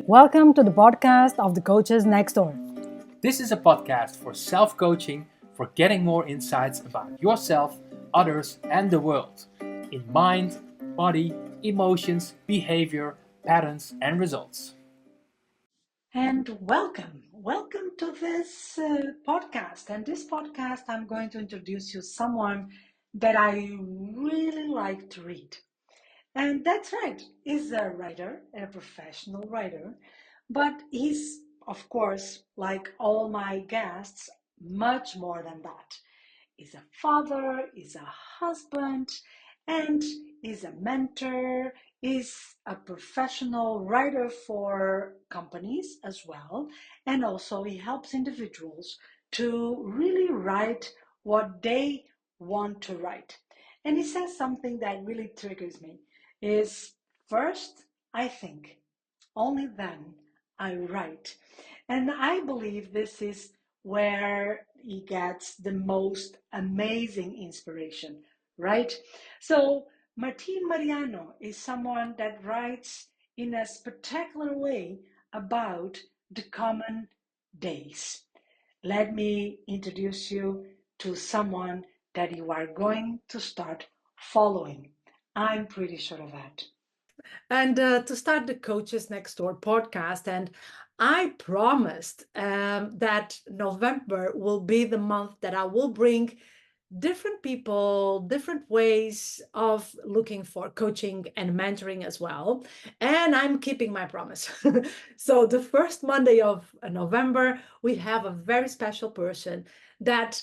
Welcome to the podcast of the Coaches Next Door. This is a podcast for self-coaching, for getting more insights about yourself, others, and the world in mind, body, emotions, behavior, patterns, and results. And welcome to this podcast. And this podcast, I'm going to introduce you someone that I really like to read. And that's right, he's a writer, a professional writer, but he's, of course, like all my guests, much more than that. He's a father, he's a husband, and he's a mentor, he's a professional writer for companies as well. And also, he helps individuals to really write what they want to write. And he says something that really triggers me is first, I think, only then I write. And I believe this is where he gets the most amazing inspiration, right? So, Martim Mariano is someone that writes in a spectacular way about the common days. Let me introduce you to someone that you are going to start following. I'm pretty sure of that. And to start the Coaches Next Door podcast, and I promised that November will be the month that I will bring different people, different ways of looking for coaching and mentoring as well. And I'm keeping my promise. So, the first Monday of November, we have a very special person that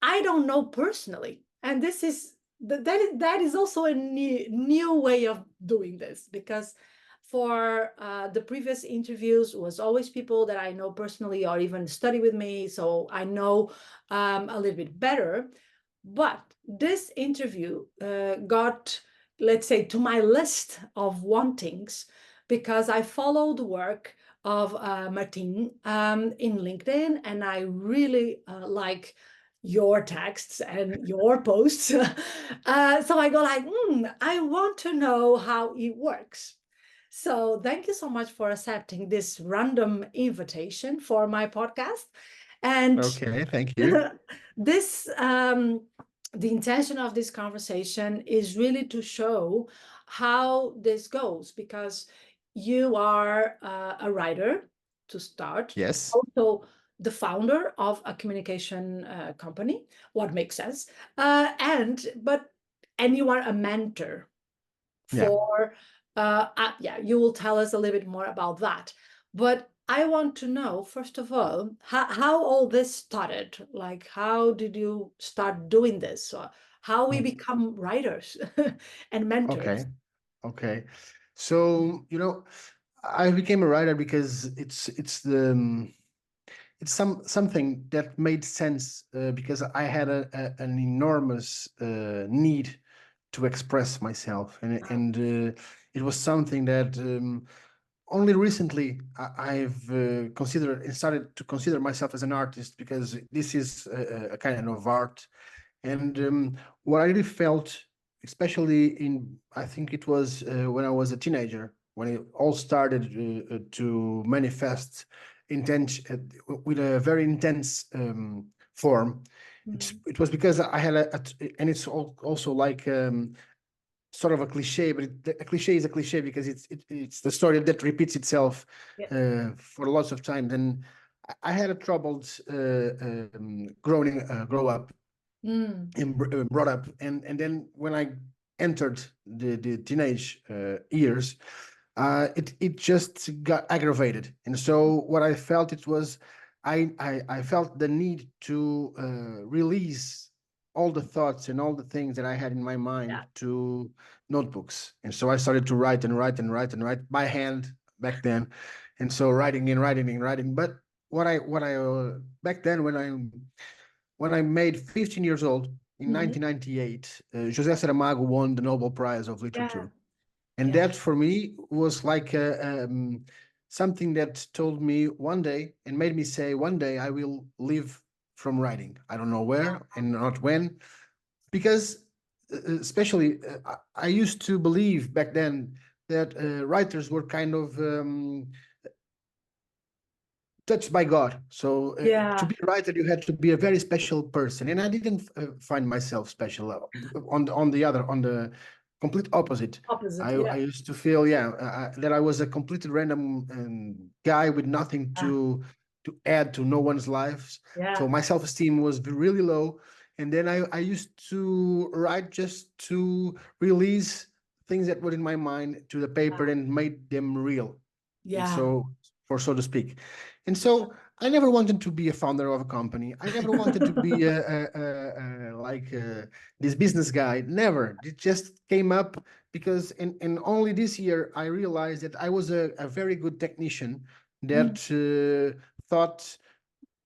I don't know personally. And this is that is also a new way of doing this, because for the previous interviews was always people that I know personally or even study with me, so I know a little bit better. But this interview got, let's say, to my list of wantings because I follow the work of Martin in LinkedIn, and I really like your texts and your posts. So I go like, I want to know how it works. So thank you so much for accepting this random invitation for my podcast. And Okay, thank you. this, the intention of this conversation is really to show how this goes, because you are a writer to start, Yes. also the founder of a communication company, what makes sense, and you are a mentor Yeah. for yeah, you will tell us a little bit more about that. But I want to know, first of all, how all this started. Like, how did you start doing this? Or how we Mm, become writers and mentors? Okay. Okay. So, I became a writer because it's something that made sense because I had an enormous need to express myself, and it was something that only recently I've considered and started to consider myself as an artist, because this is a kind of art. And what I really felt, especially I think it was when I was a teenager, when it all started to manifest with a very intense form. It was because I had and it's also like sort of a cliche, but a cliche is a cliche because it's the story that repeats itself Yeah. for lots of times. And I had a troubled grow up and brought up, and then when I entered the teenage years, it just got aggravated. And so what I felt it was, I felt the need to release all the thoughts and all the things that I had in my mind Yeah. to notebooks. And so I started to write and write and write and write by hand back then. And so writing and writing and writing. But what I back then, when I made 15 years old in 1998, José Saramago won the Nobel Prize of Yeah. Literature. And Yeah. that for me was like something that told me one day and made me say, one day I will live from writing. I don't know where and not when, because especially I used to believe back then that writers were kind of touched by God. So to Yeah. be a writer, you had to be a very special person, and I didn't find myself special. On the complete opposite. Opposite. I Yeah. used to feel, yeah, that I was a completely random guy with nothing Yeah. to add to no one's lives. So Yeah. my self-esteem was really low, and then I used to write just to release things that were in my mind to the paper and made them real, and Yeah. so, for so to speak. And so I never wanted to be a founder of a company. I never wanted to be like this business guy. Never. It just came up because, and only this year I realized that I was a very good technician that Mm. thought,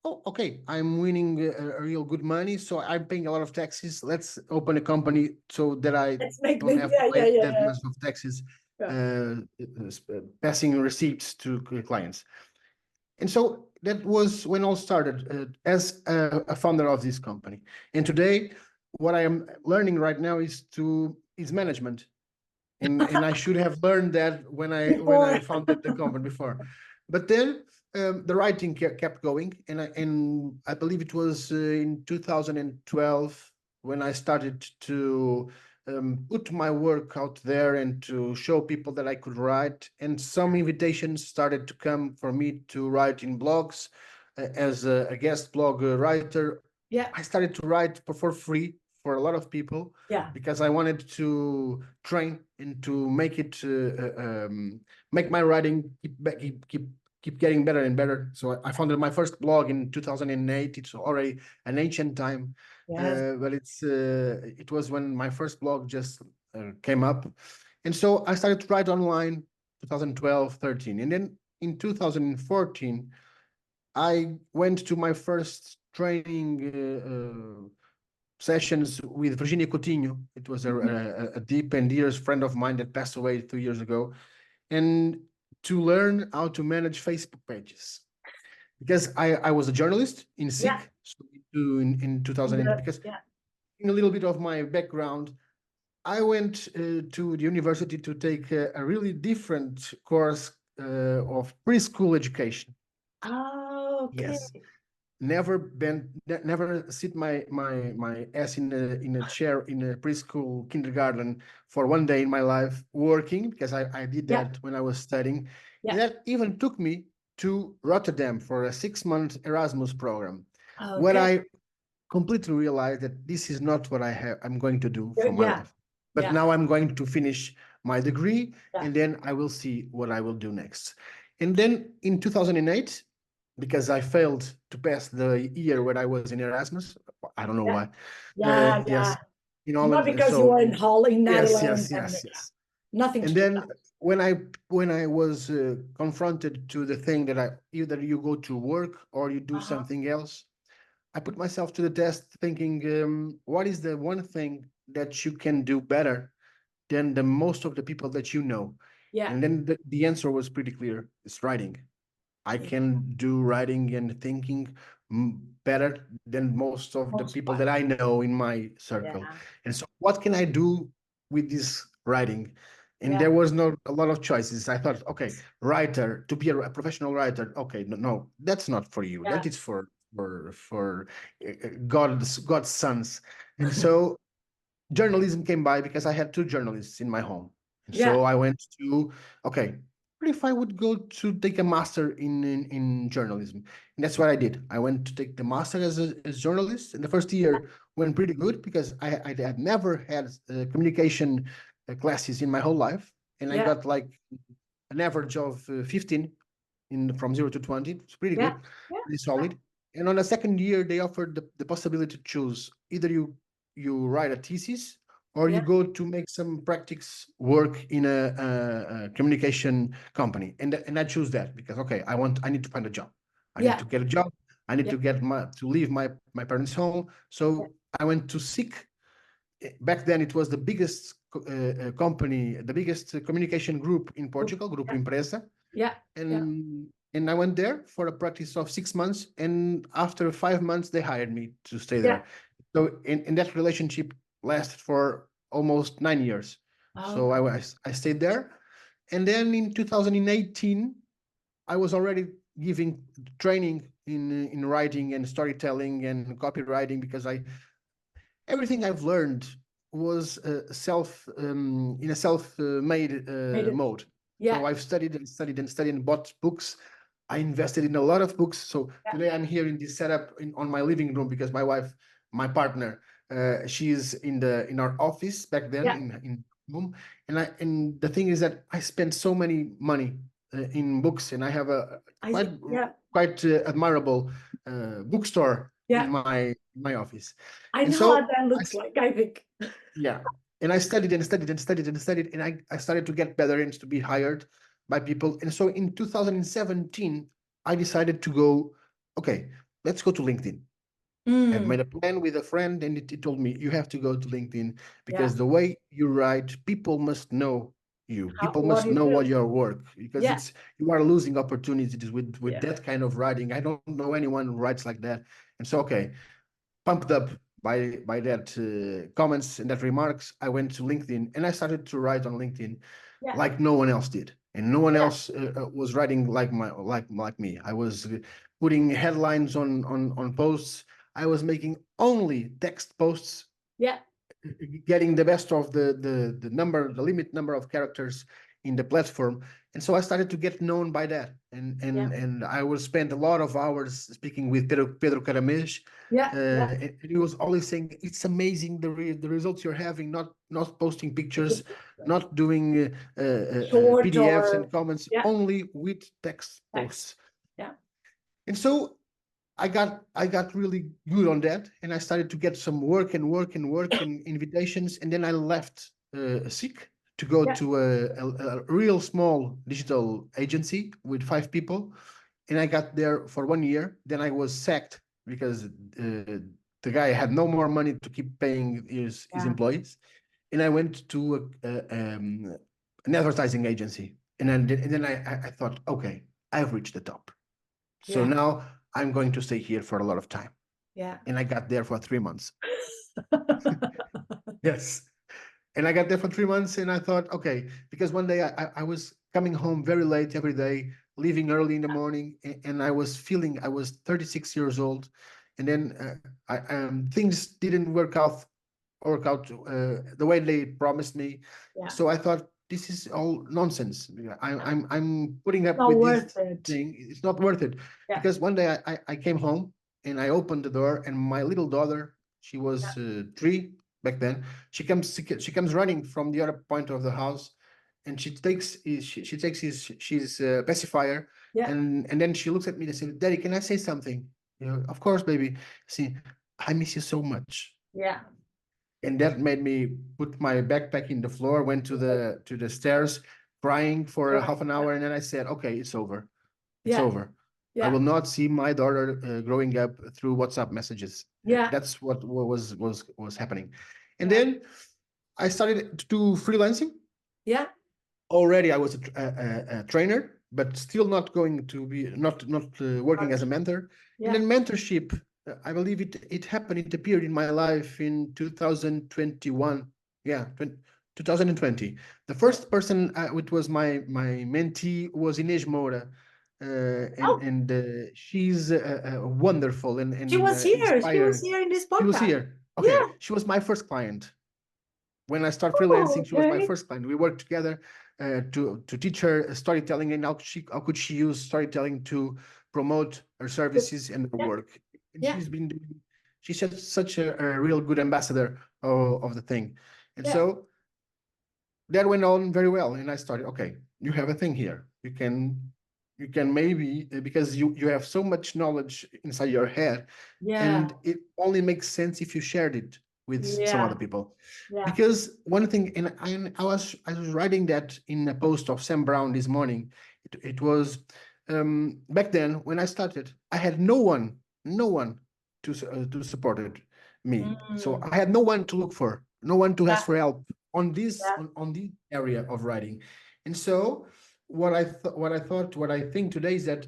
oh, okay, I'm winning a real good money, so I'm paying a lot of taxes. Let's open a company so that I Let's make don't it. have to Yeah. Yeah. pay that Yeah. much of taxes, Yeah. passing receipts to clients. And so that was when all started as a founder of this company. And today, what I am learning right now is management, and I should have learned that when I Before. founded the company before. But then the writing kept going, and I believe it was in 2012 when I started to put my work out there and to show people that I could write. And some invitations started to come for me to write in blogs as a guest blog writer. Yeah. I started to write for free for a lot of people Yeah. because I wanted to train and to make my writing keep getting better and better. So I founded my first blog in 2008. It's already an ancient time, Yes. but it was when my first blog just came up, and so I started to write online 2012, 13, and then in 2014 I went to my first training sessions with Virginia Coutinho. It was Mhm. a deep and dear friend of mine that passed away 2 years ago, and to learn how to manage Facebook pages. Because I was a journalist in Yeah. SIC, so in In 2000, the because yeah. in a little bit of my background, I went to the university to take a really different course of preschool education. Oh, okay. Yes, never sit my ass in a chair in a preschool kindergarten for one day in my life working, because I did Yeah. that when I was studying. And Yeah. that even took me to Rotterdam for a 6 month Erasmus program, where Okay. I completely realized that this is not what I'm going to do for my Yeah. life. But Yeah. now I'm going to finish my degree, Yeah. and then I will see what I will do next. And then in 2008, because I failed to pass the year when I was in Erasmus, I don't know Yeah. why. Yeah. Yes, Yeah. in Not Holland. because you So were in Hull in yes, Netherlands yes, and yes, yeah, yes. nothing to And do then that. when I was confronted to the thing that either you go to work or you do Uh-huh. something else, I put myself to the test thinking, what is the one thing that you can do better than the most of the people that you know? Yeah. And then the answer was pretty clear. It's writing. I Yeah. can do writing and thinking better than most of the Most people part. that I know in my circle. Yeah. And so, what can I do with this writing? And Yeah. there was not a lot of choices. I thought, okay, writer, to be a professional writer. Okay, no, no, that's not for you. Yeah. That is for God's sons. And so journalism came by because I had two journalists in my home. And Yeah. so I went to, okay, what if I would go to take a master in journalism? And that's what I did. I went to take the master as journalist. And the first year went pretty good because I had never had communication classes in my whole life. And I Yeah. got like an average of 15 from 0 to 20. It's pretty Yeah. good, Yeah. pretty solid. And on the second year, they offered the possibility to choose either you write a thesis or you Yeah. go to make some practice work in a communication company. And I choose that because okay, I need to find a job. I need Yeah. to get a job. I need Yeah. to leave my parents' home. Yeah. So I went to seek. Back then it was the biggest company, the biggest communication group in Group. Portugal, Grupo Yeah. Empresa, Yeah. Yeah. and I went there for a practice of 6 months, and after 5 months they hired me to stay Yeah. there. So in that relationship lasted for almost 9 years. So Okay. I stayed there, and then in 2018 I was already giving training in writing and storytelling and copywriting, because I everything I've learned was self in a self-made Made it. mode. Yeah. So I've studied and studied and studied and bought books. I invested in a lot of books. So Yeah. today I'm here in this setup on my living room, because my wife, my partner, she's in our office back then Yeah. in home. And the thing is that I spent so many money in books, and I have a I quite see. Yeah. quite admirable bookstore in Yeah. my office. I And know what so that I looks like, I think. yeah. And I studied and studied and studied and studied, and I started to get better and to be hired by people. And so in 2017, I decided to go, okay, let's go to LinkedIn. I've made Mm. a plan with a friend, and it told me, you have to go to LinkedIn, Yeah. because the way you write, people must know you. People What must do you know what do? your work, because Yeah. it's you are losing opportunities with Yeah. that kind of writing. I don't know anyone who writes like that. And so, okay, pumped up by that comments and that remarks, I went to LinkedIn and I started to write on LinkedIn Yeah. like no one else did, and no one Yeah. else was writing like me. I was putting headlines on posts. I was making only text posts, Yeah. getting the best of the limit number of characters in the platform. And so I started to get known by that, and Yeah. I would spend a lot of hours speaking with Pedro Caramês, Yeah. Yeah. and he was always saying, it's amazing the results you're having, not posting pictures, not doing Short PDFs or and comments, yeah. only with text Text. posts. Yeah. And so I got really good on that, and I started to get some work and work and work and invitations, and then I left SIC to go Yeah. to a real small digital agency with 5 people, and I got there for 1 year. Then I was sacked because the guy had no more money to keep paying his Yeah. employees, and I went to an advertising agency, and then I thought, okay, I've reached the top. So Yeah. now I'm going to stay here for a lot of time. Yeah. And I got there for 3 months. Yes. And I got there for 3 months, and I thought, okay, because one day I was coming home very late every day, leaving early in the morning, and I was feeling I was 36 years old. And then things didn't work out the way they promised me. Yeah. So I thought, this is all nonsense. I'm putting up Not with this worth it. thing. It's not worth it. Yeah. Because one day I came home and I opened the door, and my little daughter, she Yeah. was 3 back then. She comes running from the other point of the house, and she takes his pacifier, Yeah. and then she looks at me and says, "Daddy, can I say something?" Of course, baby. See, I miss you so much. Yeah. And that made me put my backpack in the floor, went to the stairs, crying for a Yeah. half an hour, and then I said, okay, it's over. It's Yeah. over. I Yeah. will not see my daughter growing up through WhatsApp messages. Yeah. That's what was happening. And Yeah. then I started to do freelancing. Yeah. Already I was a trainer, but still not going to be not working as a mentor. And Yeah. then mentorship, I believe it happened. It appeared in my life in 2021. Yeah, 2020. The first person, which was my mentee, was Inês Moura, Oh, and she's wonderful she and was here. She was inspiring. here in this She was podcast. here. Okay, Yeah. she was my first client. When I started Oh, freelancing, she was my okay. first client. We worked together to teach her storytelling, and how could she use storytelling to promote her services and her Yeah. work. And Yeah. she's just such a real good ambassador of the thing. And Yeah. so that went on very well, and I started, okay, you have a thing here. You can maybe, because you have so much knowledge inside your head, Yeah. and it only makes sense if you shared it with some other Yeah. people. Yeah. Because one thing, and I was writing that in a post of Sam Brown this morning. It was back then when I started, I had no one to support me. So Mm. I had no one to look for, no one to Yeah. ask for help on this Yeah. on this area of writing. And so what I think today is that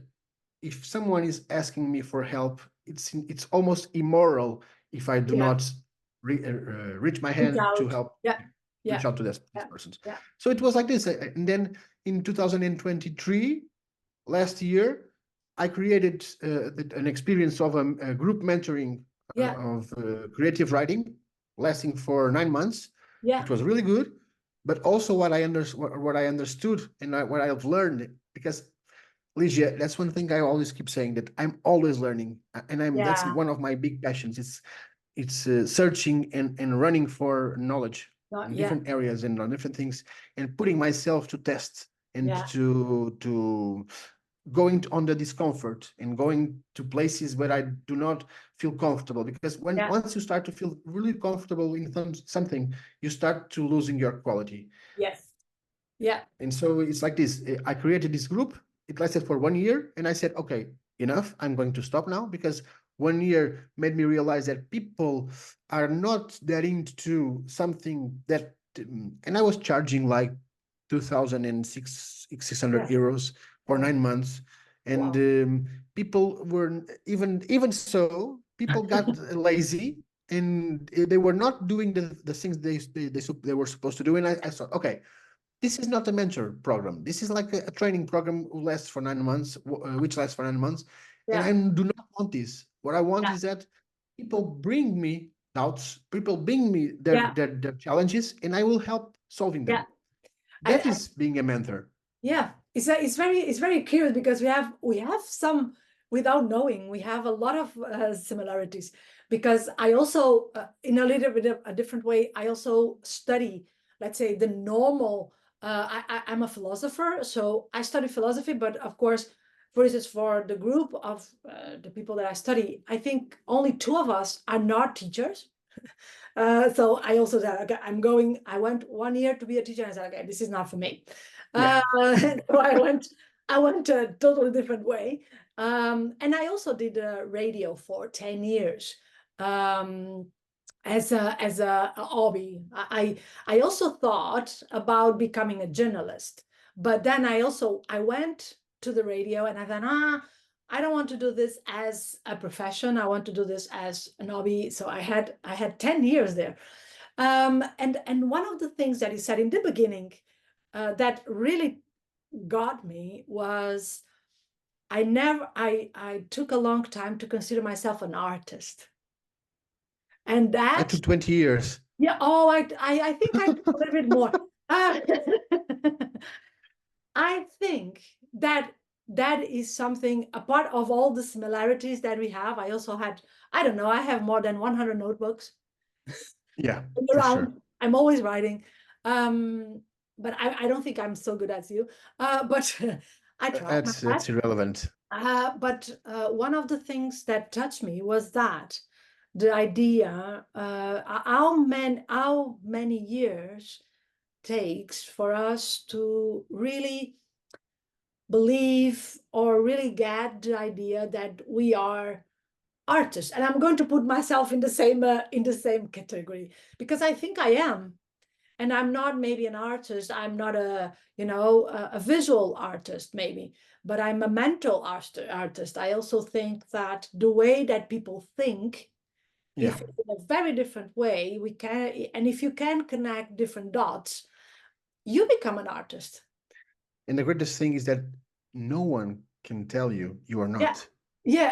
if someone is asking me for help, it's almost immoral if I do Yeah. not reach my Reach hand to out. help Yeah. reach Yeah. out to these Yeah. persons. Yeah. So it was like this, and then in 2023, last year, I created an experience of a group mentoring Yeah. of creative writing, lasting for 9 months. Yeah. It was really good, but also what I understood and what I've learned, because Ligia, that's one thing I always keep saying, that I'm always learning, and that's Yeah. one of my big passions. It's searching and running for knowledge in Yeah. different areas and on different things, and putting myself to test and Yeah. to going on the discomfort and going to places where I do not feel comfortable. Because Yeah. once you start to feel really comfortable in something, you start to losing your quality. Yes. Yeah. And so it's like this. I created this group. It lasted for 1 year, and I said, okay, enough. I'm going to stop now, because 1 year made me realize that people are not that into something that, and I was charging like 2,600 Yes. euros for Oh, 9 months, and wow. people were even so people got lazy, and they were not doing the things they were supposed to do, and I thought, okay, this is not a mentor program. This is like a training program who lasts for 9 months, which lasts for 9 months. And Yeah. I do not want this. What I want Yeah. is that people bring me doubts, people bring me Yeah. their challenges, and I will help solving Yeah. them. That I is being a mentor. Yeah, it's very curious because we have some, without knowing, we have a lot of similarities, because I also in a little bit of a different way, I also study, let's say, the normal. I'm a philosopher, so I study philosophy, but of course, for instance, for the group of the people that I study, I think only two of us are not teachers. So I also said, okay, I went 1 year to be a teacher, and I said, okay, this is not for me. Yeah. So I went a totally different way. And I also did radio for 10 years. Um, as a hobby. I also thought about becoming a journalist, but then I went to the radio and I thought, I don't want to do this as a profession. I want to do this as an hobby. So I had 10 years there. And one of the things that he said in the beginning that really got me was I took a long time to consider myself an artist. And I that took 20 years. Yeah. Oh, I think I do a little bit more. Uh, I think that is something, a part of all the similarities that we have. I also had, I don't know, I have more than 100 notebooks Yeah, for sure. around. I'm always writing. Um, but I don't think I'm so good as you. But I try my That's best. irrelevant. But one of the things that touched me was that the idea, how many years takes for us to really believe or really get the idea that we are artists. And I'm going to put myself in the same category, because I think I am. And I'm not maybe an artist. I'm not a visual artist maybe, but I'm a mental artist. I also think that the way that people think, Yeah. if it's in a very different way, and if you can connect different dots, you become an artist. And the greatest thing is that no one can tell you you are Yeah. not. Yeah,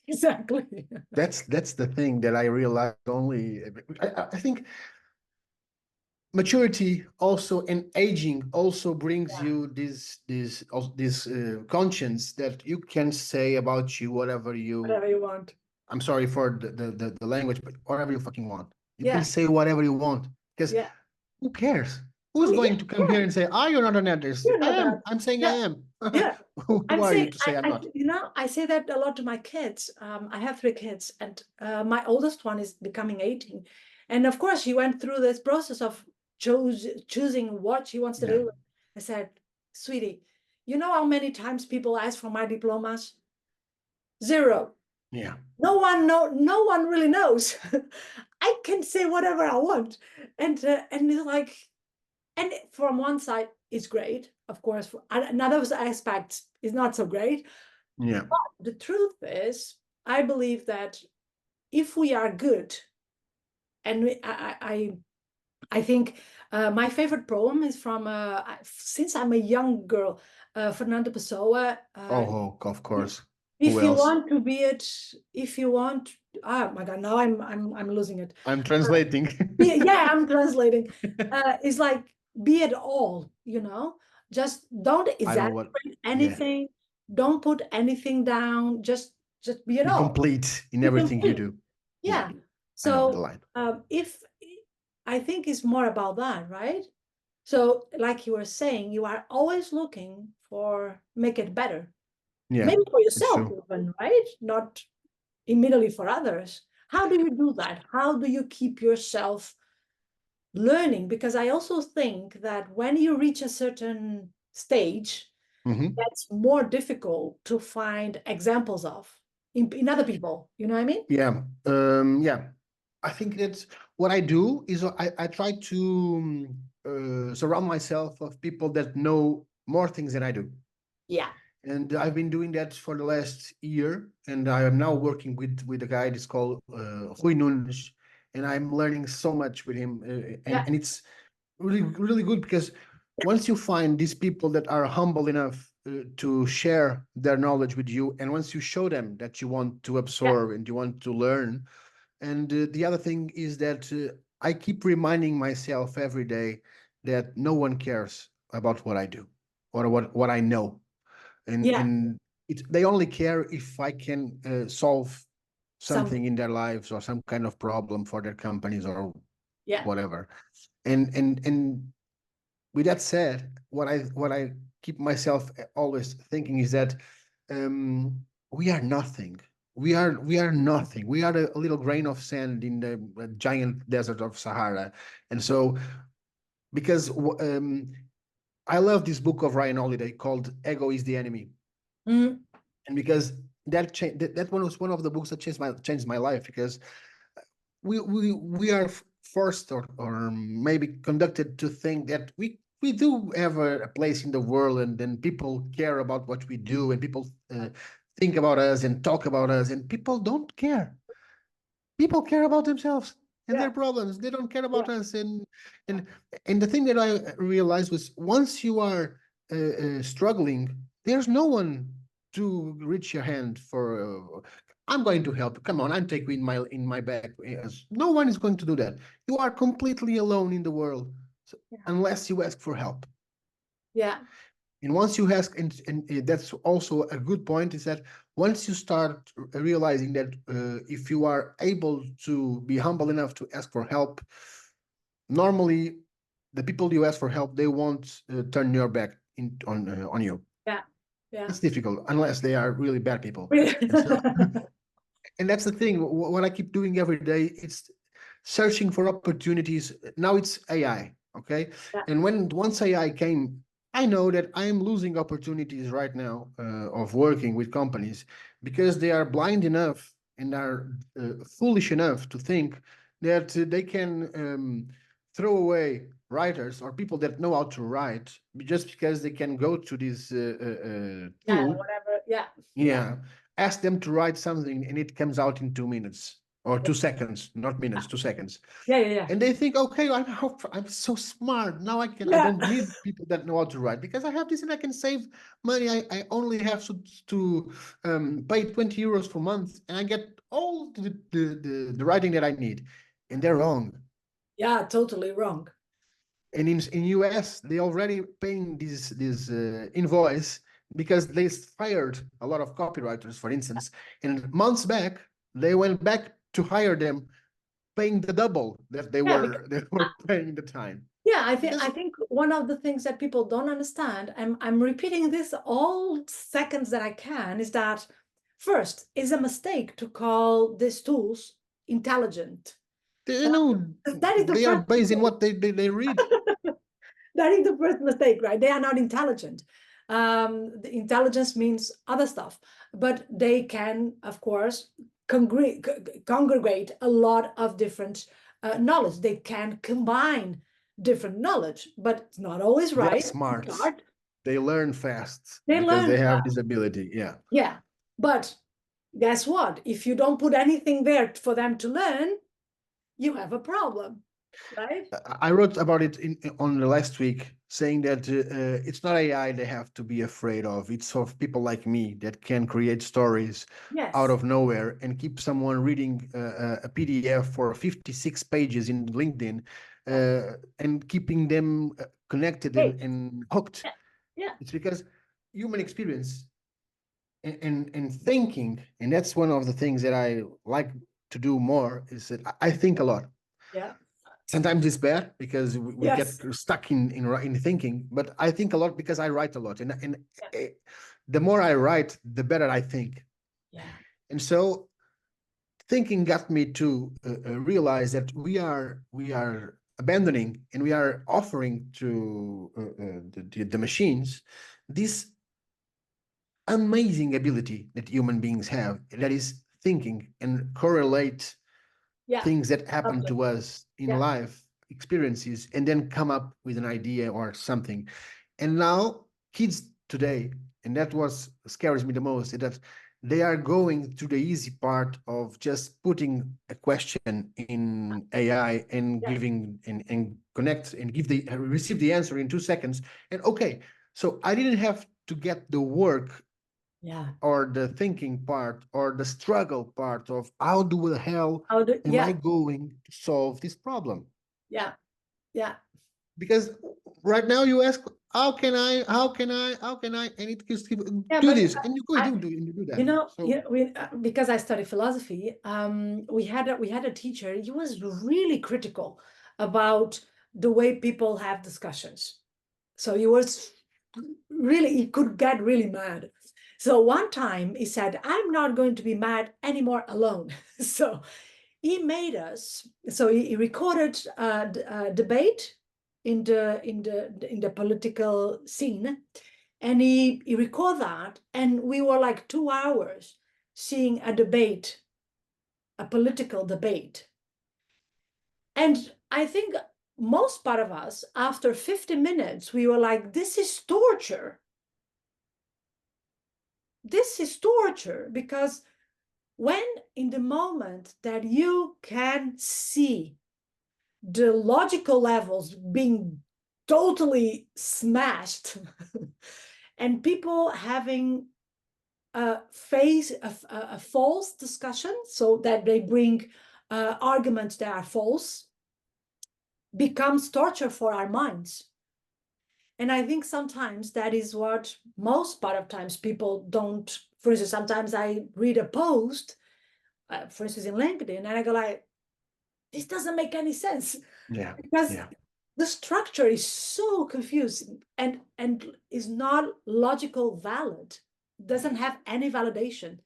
exactly. That's the thing that I realized only. I think maturity also, and aging also brings Yeah, you this conscience that you can say about you whatever you, whatever you want. I'm sorry for the language, but whatever you fucking want. You can Yeah, say whatever you want, because yeah. who cares? Who's Oh, yeah, going to come yeah. here and say, "Ah, you're not an artist"? You I know that. am. I'm saying I Yeah, am. yeah. Who I'm are you saying, to say I'm not? I say that a lot to my kids. I have three kids, and my oldest one is becoming 18. And of course, she went through this process of choosing what she wants to Yeah, do. I said, sweetie, you know how many times people ask for my diplomas? Zero. yeah, No one really knows. I can say whatever I want. And it's like, and from one side, it's great. Of course, for another aspect is not so great. yeah. The truth is, I believe that if we are good, and I think my favorite poem is from since I'm a young girl, Fernando Pessoa. Oh, of course. Who If you else? want to be it, if you want, oh my God, now I'm losing it. I'm translating. Yeah, I'm translating. It's like be it all, just don't I know what. exaggerate Yeah, anything. Don't put anything down. Just be it be all. complete in Be everything you complete. do. Yeah, Yeah. I know the So line. if I think it's more about that, right? So like you were saying, you are always looking for make it better. Yeah, Maybe for it's yourself true. even, right? Not immediately for others. How do you do that? How do you keep yourself learning? Because I also think that when you reach a certain stage, Hmm. that's more difficult to find examples of in other people. You know what I mean? Yeah, yeah. I think that's what I do is I try to surround myself of people that know more things than I do. Yeah. And I've been doing that for the last year, and I am now working with a guy that's called Rui Nunes, and I'm learning so much with him, Yeah. and it's really good because once you find these people that are humble enough to share their knowledge with you, and once you show them that you want to Yeah. absorb and you want to learn, and the other thing is that I keep reminding myself every day that no one cares about what I do or what I know, Yeah. and they only care if I can solve Some. something in their lives or some kind of problem for their companies or Yeah. whatever. And with that said, what I keep myself always thinking is that um, we are nothing. We are nothing. We are a little grain of sand in the giant desert of Sahara, and so because I love this book of Ryan Holiday called "Ego is the Enemy," Mm, and because that one was one of the books that changed my life because we are forced or maybe conducted to think that we do have a place in the world, and then people care about what we do, and people think about us and talk about us, and people don't care. People care about themselves and yeah. their problems. They don't care Yeah. about us. And and the thing that I realized was once you are struggling, there's no one to reach your hand for. I'm going to help. Come on, I'm taking in my back. Yes. No one is going to do that. You are completely alone in the world, so, Yeah. unless you ask for help. Yeah. And once you ask, and that's also a good point, is that once you start realizing that if you are able to be humble enough to ask for help, normally the people you ask for help, they won't turn your back on you. Yeah. Yeah. It's difficult unless they are really bad people. And so, and that's the thing. What I keep doing every day, it's searching for opportunities. Now it's AI, okay? Yeah. And once AI came, I know that I am losing opportunities right now of working with companies because they are blind enough and are foolish enough to think that they can throw away writers or people that know how to write just because they can go to this Yeah. tool. Whatever. Yeah. Yeah. Yeah. Ask them to write something and it comes out in 2 minutes or 2 seconds, not minutes, 2 seconds. Yeah. Yeah. Yeah. And they think, okay, I'm so smart. Now I Yeah. don't need people that know how to write because I have this and I can save money. I only have to pay 20 euros per month and I get all the writing that I need. And they're wrong. Yeah. Totally wrong. And in US, they already paying this invoice because they fired a lot of copywriters, for instance. And months back, they went back to hire them, paying the double that they Yeah. were they were paying the time. Yeah, I Because think one of the things that people don't understand, I'm repeating this all seconds that I can, is that first is a mistake to call these tools intelligent. they know That is the they are first based in mistake. what they read. That is the first mistake, right? They are not intelligent. The intelligence means other stuff, but they can, of course, congregate a lot of different knowledge. They can combine different knowledge, but it's not always They're right to smart. start. They learn fast They because learn they have fast. this ability. Yeah. Yeah, but guess what? If you don't put anything there for them to learn, you have a problem. right? I wrote about it on the last week, saying that it's not AI they have to be afraid of. It's of people like me that can create stories out Yes. of nowhere and keep someone reading a PDF for 56 pages in LinkedIn Yeah. and keeping them connected Great. and hooked. Yeah. Yeah. It's because human experience and thinking, and that's one of the things that I like to do more, is that I think a lot. Yeah. Sometimes it's bad because we get Yes. stuck in thinking, but I think a lot because I write a lot, and Yeah. eh, the more I write, the better I think. Yeah. And so thinking got me to realize that we are abandoning and we are offering to the machines this amazing ability that human beings have, that is thinking and correlate Yeah. things that happen Lovely. to us in Yeah. life, experiences, and then come up with an idea or something. And now kids today, and that was scares me the most, is that they are going to the easy part of just putting a question in AI and Yeah. giving and connect and give the receive the answer in 2 seconds. And okay, so I didn't have to get the work Yeah. or the thinking part or the struggle part of how do the hell How do, am I yeah. going to solve this problem? Yeah. Yeah. Because right now you ask, how can I, and it gives people Yeah. do But this, and you go I, do and you do you that. know, So because I study philosophy, we had a teacher. He was really critical about the way people have discussions. So he was really, he could get really mad. So one time he said, "I'm not going to be mad anymore alone." So he made us. So he recorded a debate in the political scene, and he recorded that, and we were like 2 hours seeing a debate, a political debate. And I think most part of us, after 50 minutes, we were like, this is torture. This is torture, because when in the moment that you can see the logical levels being totally smashed and people having a false discussion, so that they bring arguments that are false, becomes torture for our minds. And I think sometimes that is what most part of times people don't. For instance, sometimes I read a post, for instance, in LinkedIn, and I go like, this doesn't make any sense, yeah, because yeah, the structure is so confusing and is not logical valid, doesn't have any validation.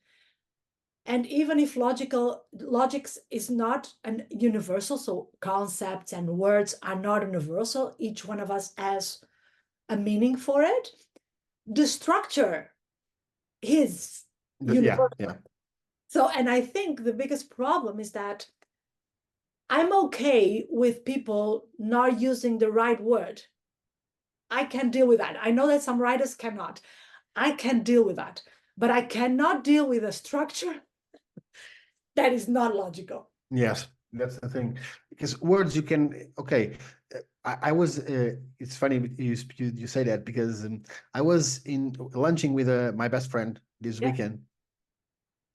And even if logics is not an universal, so concepts and words are not universal, each one of us has a meaning for it, the structure is yeah, universal. yeah, So, and I think the biggest problem is that I'm okay with people not using the right word. I can deal with that. I know that some writers cannot. I can deal with that. But I cannot deal with a structure that is not logical. yes. That's the thing, because words you can okay. I was. It's funny you say that because I was in lunching with my best friend this Yeah, weekend,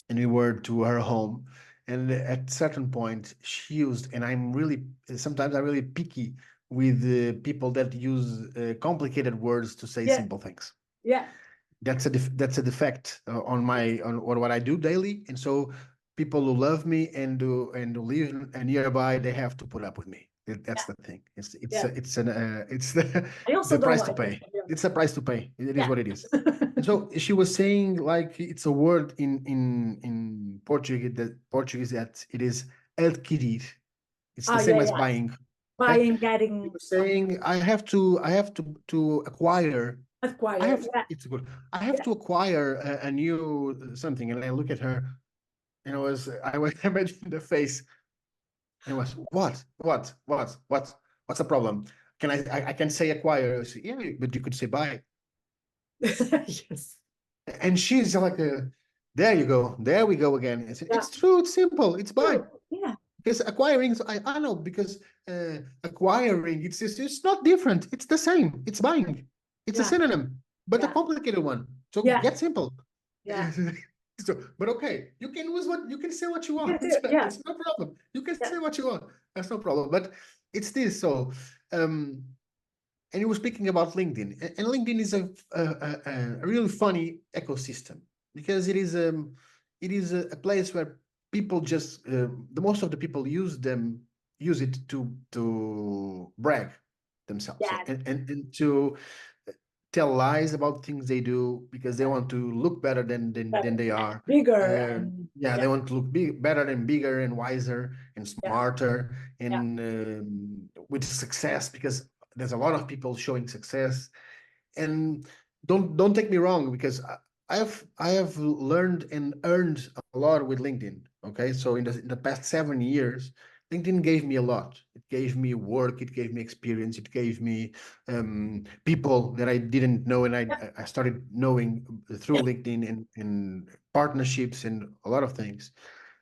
and we were to her home, and at certain point she used, and I'm really sometimes I'm really picky with people that use complicated words to say yeah, simple things. yeah, That's a defect on my on what I do daily, and so people who love me and who live nearby, they have to put up with me. That's yeah, the thing. yeah. It's the I the also don't price to like it. pay. It's a price to pay. It is Yeah. what it is. And so she was saying like it's a word in Portuguese that it is adquirir. It's Oh, the same yeah, as yeah. buying. Okay? Buying, She getting was saying I have to acquire. I acquired. have Yeah, it's good. I have yeah. to acquire a new something, and I look at her, and I was imagining the face, and it was what's the problem? Can I can say acquire? I say, yeah, but you could say buy. Yes. And she's like, there you go, there we go again. I said, Yeah. it's true, it's simple, it's buy. True. Yeah. because acquiring, I know, because acquiring, it's not different. It's the same. It's buying. It's a Yeah. synonym, but a Yeah. complicated one. So Yeah. get simple. Yeah. So, but okay, you can use what you can say what you want. Yeah. It's no problem. You can Yeah. say what you want. That's no problem. But it's this. So, um, and you were speaking about LinkedIn, and LinkedIn is a really funny ecosystem because it is a place where people just the most of the people use it to brag themselves Yes. and to tell lies about things they do because they Yeah. want to look better than they are. Bigger Uh, and yeah, yeah. they want to look better and bigger and wiser and Yeah. smarter Yeah. and with success because there's a lot of people showing success. And don't take me wrong because I have learned and earned a lot with LinkedIn. Okay, so in the past 7 years, LinkedIn gave me a lot. It gave me work, it gave me experience, it gave me people that I didn't know, and I started knowing through LinkedIn and partnerships and a lot of things.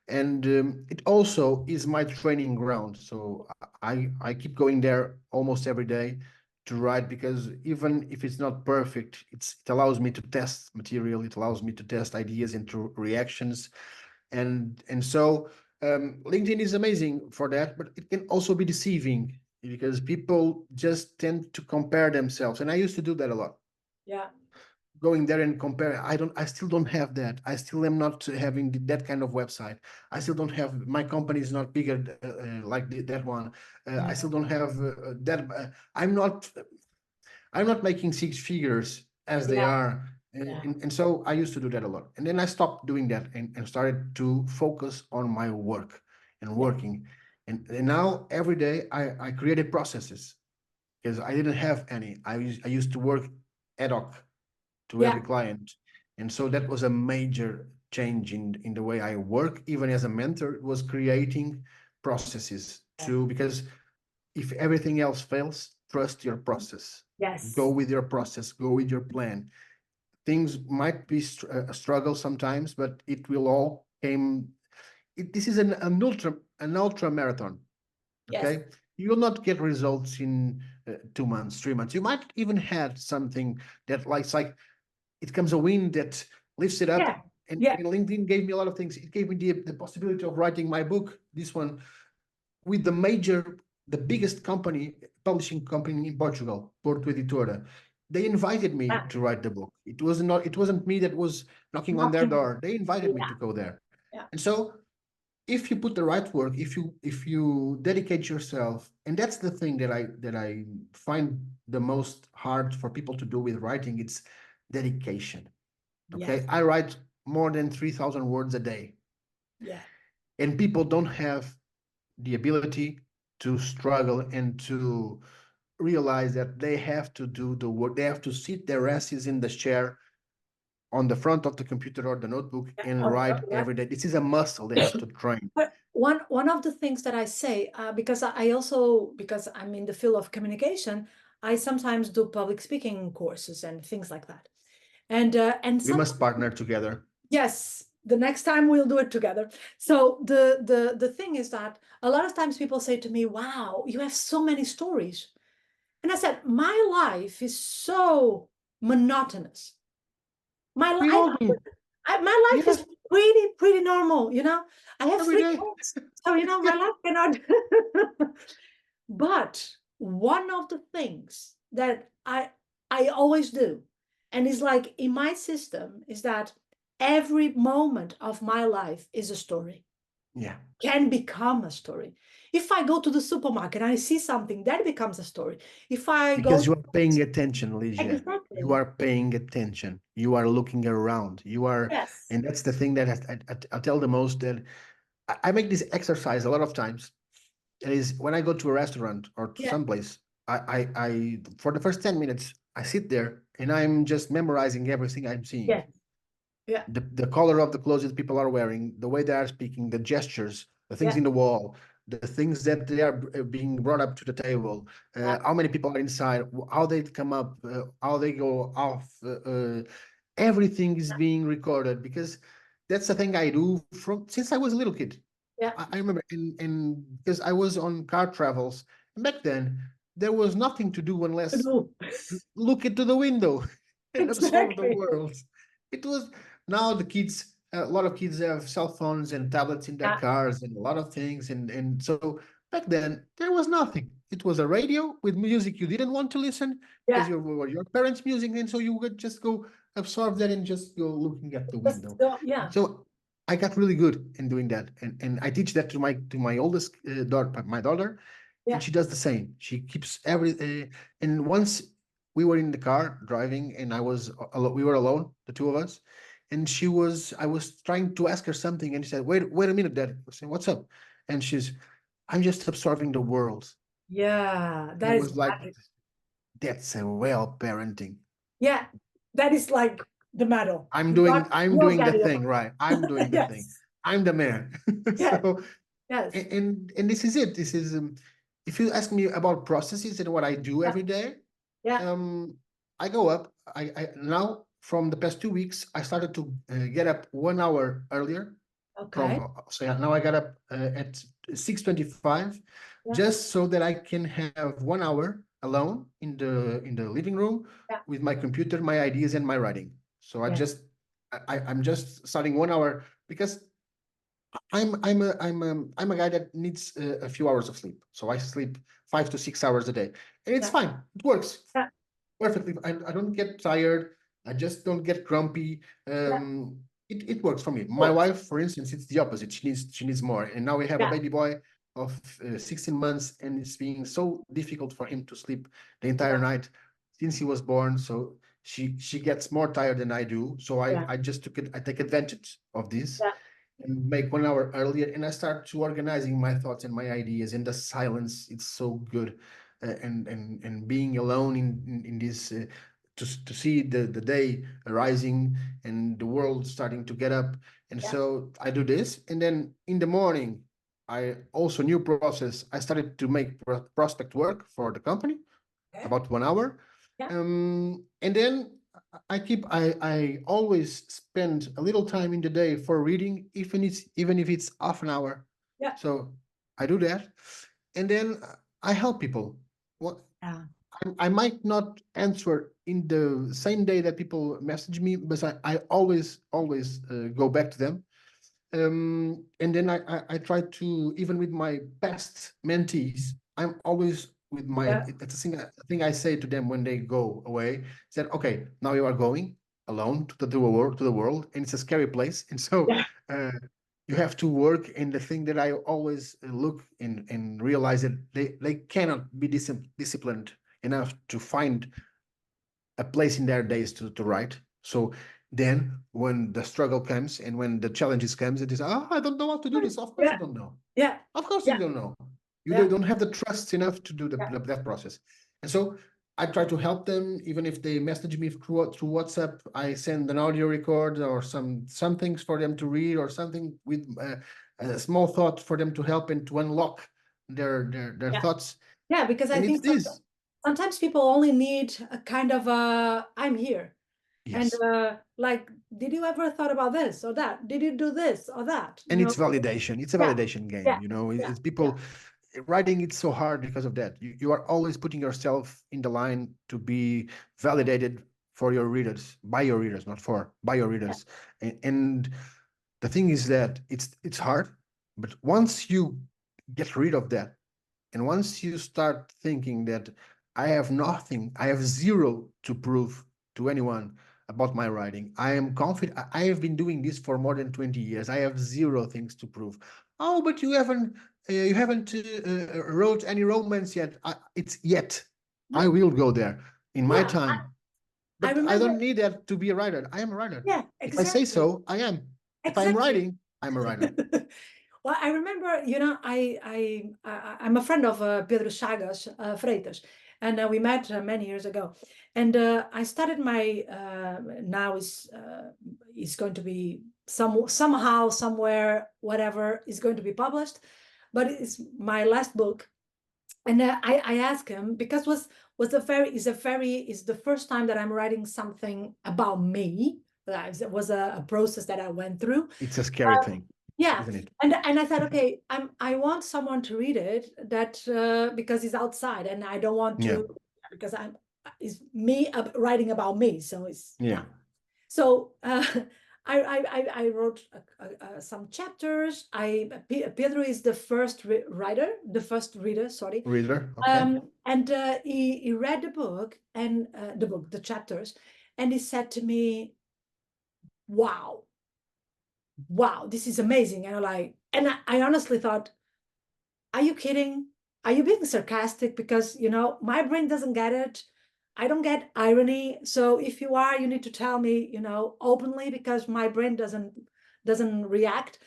And it also is my training ground. So I keep going there almost every day to write because even if it's not perfect, it allows me to test material. It allows me to test ideas into reactions, and so LinkedIn is amazing for that, but it can also be deceiving because people just tend to compare themselves, and I used to do that a lot, Yeah. going there and compare. I still don't have that. I still am not having that kind of website. I still don't have, my company is not bigger like that one. I Yeah. still don't have that. I'm not, I'm not making six figures as they Yeah. are. Yeah. And so I used to do that a lot. And then I stopped doing that and started to focus on my work and Yeah. working. And now every day I created processes because I didn't have any. I used to work ad hoc to Yeah. every client. And so that was a major change in the way I work, even as a mentor. It was creating processes Yeah. to, because if everything else fails, trust your process. Go Yes. with your process, go with your plan. Things might be a struggle sometimes, but it will all came. This is an ultra marathon. Yes. Okay, you will not get results in 2 months, 3 months. You might even had something that like it comes a wind that lifts it up. Yeah. And Yeah. LinkedIn gave me a lot of things. It gave me the possibility of writing my book, this one, with the biggest company, publishing company in Portugal, Porto Editora. They invited me Ah, to write the book. It wasn't me that was knocking on their nothing. door. They invited me Yeah. to go there. Yeah. And so if you put the right work, if you dedicate yourself, and that's the thing that I find the most hard for people to do with writing, it's dedication. Yes. Okay, I write more than 3,000 words a day, Yeah. and people don't have the ability to struggle and to realize that they have to do the work. They have to sit their asses in the chair on the front of the computer or the notebook Yeah. and write Yeah. every day. This is a muscle they have to train. But one of the things that I say, because I also, because I'm in the field of communication, I sometimes do public speaking courses and things like that. And We sometimes, must partner together. yes, the next time we'll do it together. So the thing is that a lot of times people say to me, "Wow, you have so many stories," and I said, "My life is so monotonous. My We life, all do. my life is Yes, pretty normal, you know. I have every three day. kids, so you know my life cannot." But one of the things that I always do, and is like in my system, is that every moment of my life is a story, Yeah, can become a story. If I go to the supermarket and I see something, that becomes a story. If I because go, you are paying attention, Ligia. You exactly, are paying attention. You are looking around. You are, yes, and that's the thing that I tell the most that I make this exercise a lot of times. It is when I go to a restaurant or to yeah, some place, I for the first 10 minutes, I sit there and I'm just memorizing everything I'm seeing. yeah, yeah, The color of the clothes that people are wearing, the way they are speaking, the gestures, the things yeah, in the wall, the things that they are being brought up to the table, yeah, how many people are inside, how they come up, how they go off. Everything is being recorded because that's the thing I do from since I was a little kid. Yeah. I remember, and because I was on car travels, and back then there was nothing to do unless No. look into the window and absorb the Exactly. world. It was now the kids, a lot of kids have cell phones and tablets in their Yeah. cars and a lot of things. And so back then there was nothing. It was a radio with music you didn't want to listen because Yeah. you were your parents' music, and so you would just go absorb that and just go looking at the Just window. go. Yeah. So I got really good in doing that, and I teach that to my oldest daughter, my daughter, and Yeah. she does the same. She keeps every and once we were in the car driving, and we were alone, the two of us, and I was trying to ask her something, and she said, wait a minute, Dad. I was saying, what's up? And she's, I'm just absorbing the world. Yeah. And I That is was like, magic. that's a well parenting. Yeah. That is like the medal. You got, I'm you'll doing the get it. thing right. I'm doing the thing. Yes. I'm the man. Yes. So Yes. and this is it. This is if you ask me about processes and what I do Yeah. every day, Yeah. um, I go up. I now from the past 2 weeks, I started to get up 1 hour earlier. Okay. From so yeah, now I got up at 6:25, Yeah. just so that I can have 1 hour alone in the living room Yeah. with my computer, my ideas, and my writing. So Yeah. I'm just starting 1 hour because I'm a guy that needs a few hours of sleep. So I sleep 5 to 6 hours a day, and it's Yeah. fine. It works Yeah. perfectly. I don't get tired. I just don't get grumpy. Yeah. It works for me. My Works. wife, for instance, it's the opposite. She needs more. And now we have a Yeah. baby boy of 16 months, and it's being so difficult for him to sleep the entire Yeah. night since he was born. So she gets more tired than I do. So Yeah. I just took it. I take advantage of this Yeah. and make 1 hour earlier, and I start to organizing my thoughts and my ideas in the silence. It's so good, and being alone in this to see the day rising and the world starting to get up. And Yeah. so I do this, and then in the morning I also new process. I started to make prospect work for the company Okay. about 1 hour. Yeah. And then I always spend a little time in the day for reading, even if it's half an hour. Yeah. So I do that, and then I help people. What Yeah. I might not answer in the same day that people message me, but I always go back to them. And then I try to, even with my past mentees, I'm always with my, Yeah. it's a thing I say to them when they go away, is that, okay, now you are going alone to the world, and it's a scary place. And so Yeah. uh, you have to work. And the thing that I always look and realize that they cannot be disciplined enough to find a place in their days to write. So then when the struggle comes and when the challenges comes, it is, oh, I don't know how to do this. Of course you Yeah. don't know. Yeah. Of course you Yeah. don't know. You Yeah. don't have the trust enough to do Yeah. that process. And so I try to help them, even if they message me through WhatsApp. I send an audio record or some things for them to read, or something with a small thought for them to help and to unlock their Yeah. thoughts. Yeah. Because I And it's think this. sometimes people only need a kind of I'm here. And Yes. like, did you ever thought about this or that? Did you do this or that? You And know? it's validation. It's a Yeah. validation game. Yeah. Yeah. It's Yeah. people writing. It's so hard because of that. You are always putting yourself in the line to be validated for your readers, by your readers, not for, by your Yeah. readers. And the thing is that it's hard, but once you get rid of that, and once you start thinking that I have nothing, I have zero to prove to anyone about my writing, I am confident. I have been doing this for more than 20 years. I have zero things to prove. Oh, but you haven't wrote any romance yet. It's yet. I will go there in my Yeah. time. I But I remember. don't need that to be a writer. I am a writer. Yeah. If I say Exactly. so, I am. If I'm Exactly. writing, I'm a writer. Well, I remember, I'm a friend of Pedro Chagas Freitas, and we met many years ago. And I started my now is going to be somehow somewhere whatever is going to be published, but it's my last book. And I asked him because is the first time that I'm writing something about me. That was a process that I went through. It's a scary thing. Yeah, isn't it? and I thought, okay, I want someone to read it that because it's outside, and I don't want Yeah, to because it's me writing about me, so it's yeah. yeah. So I wrote some chapters. Pedro is the first writer, the first reader, sorry. Reader, okay. And he read the book and the chapters, and he said to me, "Wow, wow, this is amazing." And I honestly thought, are you kidding? Are you being sarcastic? Because, my brain doesn't get it. I don't get irony. So if you are, you need to tell me, openly, because my brain doesn't react.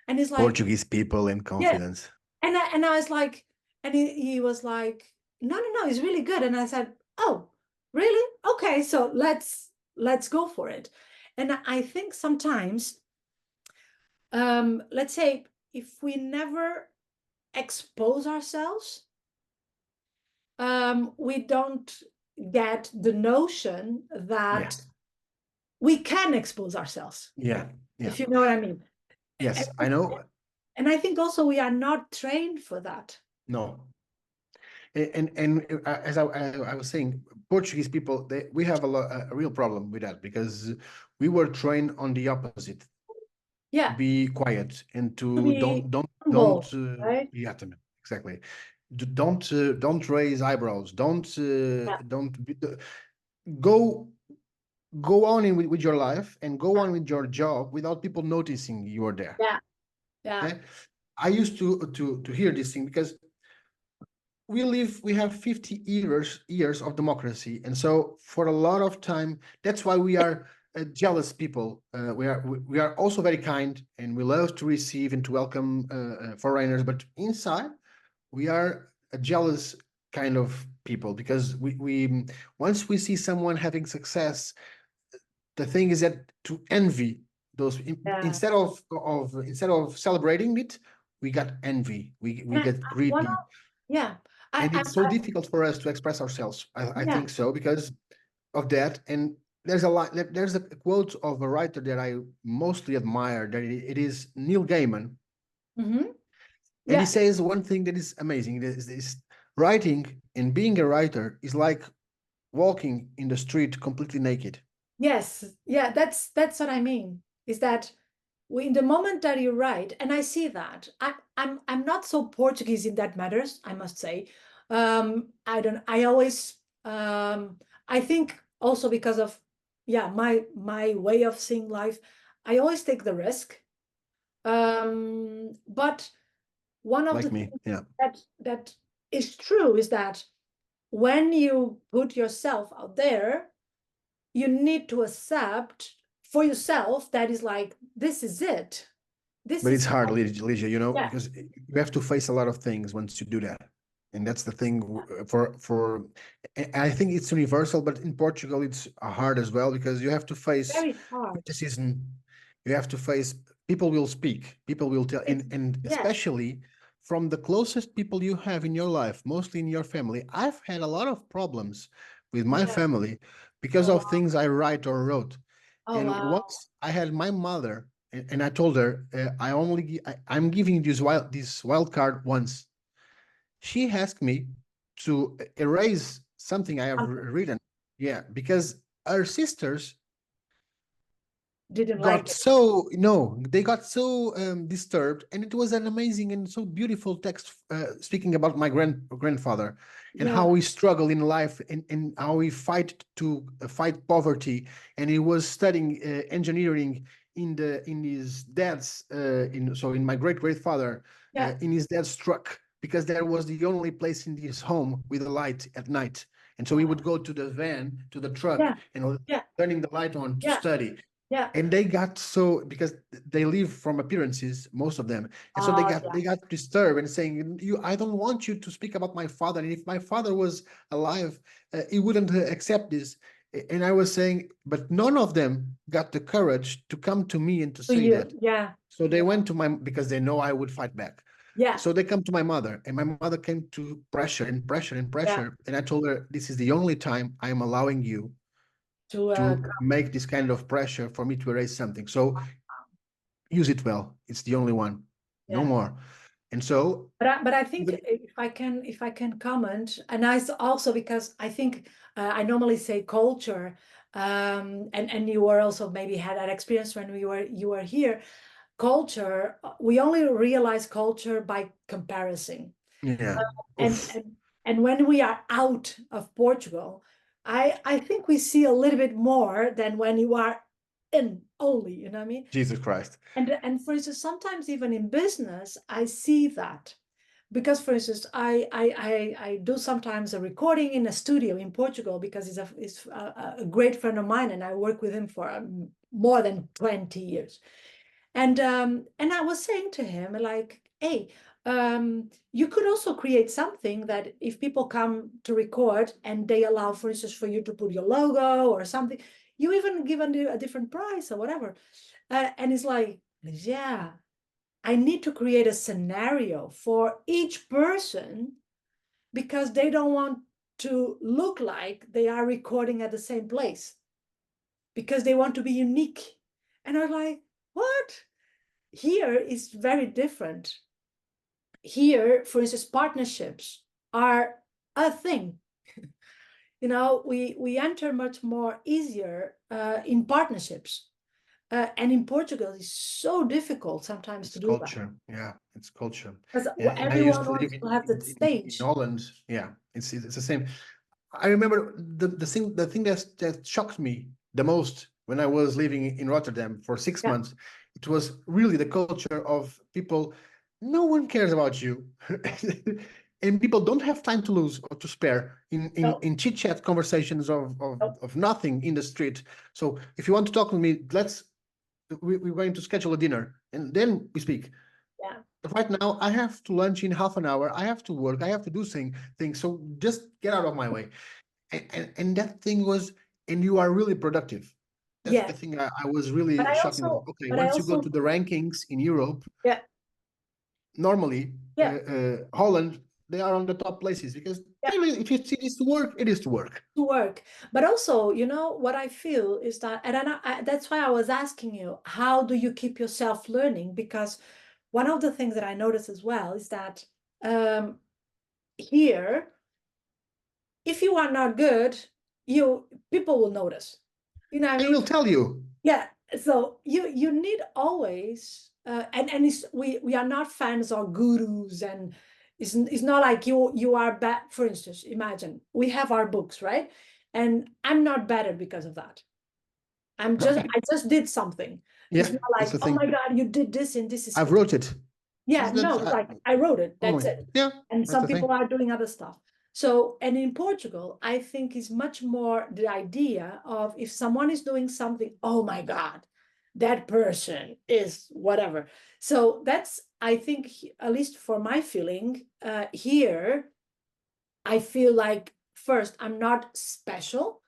And he's like, Portuguese people in yeah. confidence. And I was like, and he was like, no, no, no, it's really good. And I said, oh, really? Okay, so let's go for it. And I think sometimes, let's say, if we never expose ourselves, we don't get the notion that Yeah, we can expose ourselves, yeah, yeah. if you know what I mean. Yes, I know. And I think also we are not trained for that. No. And as I was saying, Portuguese people, we have a real problem with that because we were trained on the opposite. Yeah, Be quiet and to to be don't humble, right? yeah, exactly. Don't raise eyebrows. Yeah, Go go on with your life and go on with your job without people noticing you are there. yeah, yeah. Okay? I used to hear this thing because we have 50 years of democracy, and so for a lot of time, that's why we are jealous people. We are also very kind, and we love to receive and to welcome foreigners, but inside we are a jealous kind of people because we once we see someone having success, the thing is that to envy those Yeah. instead of celebrating it, we got envy, we And get one greedy, of, yeah, and it's so difficult for us to express ourselves. I yeah. think so because of that. And there's a quote of a writer that I mostly admire, that it is Neil Gaiman, Mm-hmm. and he Yeah. says one thing that is amazing. It is writing and being a writer is like walking in the street completely naked. Yes. Yeah. That's what I mean. Is that in the moment that you write, and I see that I'm not so Portuguese in that matters, I must say. I don't. I always. I think also because of yeah my way of seeing life, I always take the risk. But one of the Like me, things yeah. that is true is that when you put yourself out there, you need to accept for yourself that is like, this is it. This But it's is hard, Ligia, yeah. because you have to face a lot of things once you do that. And that's the thing I think it's universal, but in Portugal it's hard as well because you have to face Very hard. criticism. You have to face people will speak, people will tell, It's and yes, especially from the closest people you have in your life, mostly in your family. I've had a lot of problems with my yeah. family because Oh of wow. things I write or wrote. Oh And wow. once I had my mother, and I told her, I'm giving you this wild card once. She asked me to erase something I have Okay. written. Yeah, because her sisters Didn't like got it. so no they got so disturbed, and it was an amazing and so beautiful text speaking about my grandfather and Yeah. how we struggle in life, and how we fight to fight poverty. And he was studying engineering in his dad's in my great grandfather Yeah. in his dad's truck, because there was the only place in his home with a light at night. And so he would Wow. go to the van, to the truck, Yeah. and Yeah. turning the light on to Yeah. study. Yeah. And they got so, because they live from appearances, most of them, and so Yeah. they got disturbed and saying, you, I don't want you to speak about my father, and if my father was alive, he wouldn't accept this. And I was saying, but none of them got the courage to come to me and to To say you. that. Yeah. So they Yeah. went to my, because they know I would fight back. Yeah. So they come to my mother, and my mother came to pressure and pressure and Yeah. pressure, and I told her, this is the only time I'm allowing you To to make this kind of pressure for me to erase something. So use it well. It's the only one, no Yeah. more. And so, But I think even, if I can comment, and also because I think I normally say culture, and you were also maybe had that experience when you were here. Culture, we only realize culture by comparison. yeah, And oof, and when we are out of Portugal, I think we see a little bit more than when you are in only, you know what I mean? Jesus Christ. And for instance, sometimes even in business, I see that. Because for instance, I do sometimes a recording in a studio in Portugal because it's a great friend of mine and I work with him for more than 20 years. And I was saying to him like, hey, you could also create something that if people come to record and they allow, for instance, for you to put your logo or something, you even give a different price or whatever. And it's like, yeah, I need to create a scenario for each person because they don't want to look like they are recording at the same place because they want to be unique. And I was like, what? Here is very different. Here, for instance, partnerships are a thing. You know, we enter much more easier in partnerships. And in Portugal, it's so difficult sometimes It's to do that. culture. Yeah, it's culture. Because And I used everyone to live wants to have the in stage. Holland. Yeah, it's the same. I remember the thing that shocked me the most when I was living in Rotterdam for six Yeah. months. It was really the culture of people. No one cares about you, and people don't have time to lose or to spare No, in chit chat conversations no, of nothing in the street. So if you want to talk with me, we're going to schedule a dinner and then we speak. yeah. But right now, I have to lunch in half an hour. I have to work. I have to do things. So just get out of my way. And that thing was, and you are really productive. That's the Yeah. thing I was But really I shocking. also, Okay, but I once you go also, to the rankings in Europe, yeah, normally yeah, Holland, they are on the top places because yeah, if it is to work, it is to work. to work. But also, you know, what I feel is that, and that's why I was asking you, how do you keep yourself learning? Because one of the things that I notice as well is that um, here, if you are not good, people will notice. You know what I I mean? will tell you. Yeah. So you need always and we are not fans or gurus, and it's not like you are bad. For instance, imagine we have our books, right? And I'm not better because of that. I just did something. It's Yeah, not that's like, the oh my thing. God, you did this and this is I've wrote it. yeah, no, That's it's like I wrote it. That's normally. it. Yeah, And that's some the people thing. are doing other stuff. So, and in Portugal, I think is much more the idea of if someone is doing something, oh my God, that person is whatever. So that's, I think, at least for my feeling, here, I feel like first, I'm not special,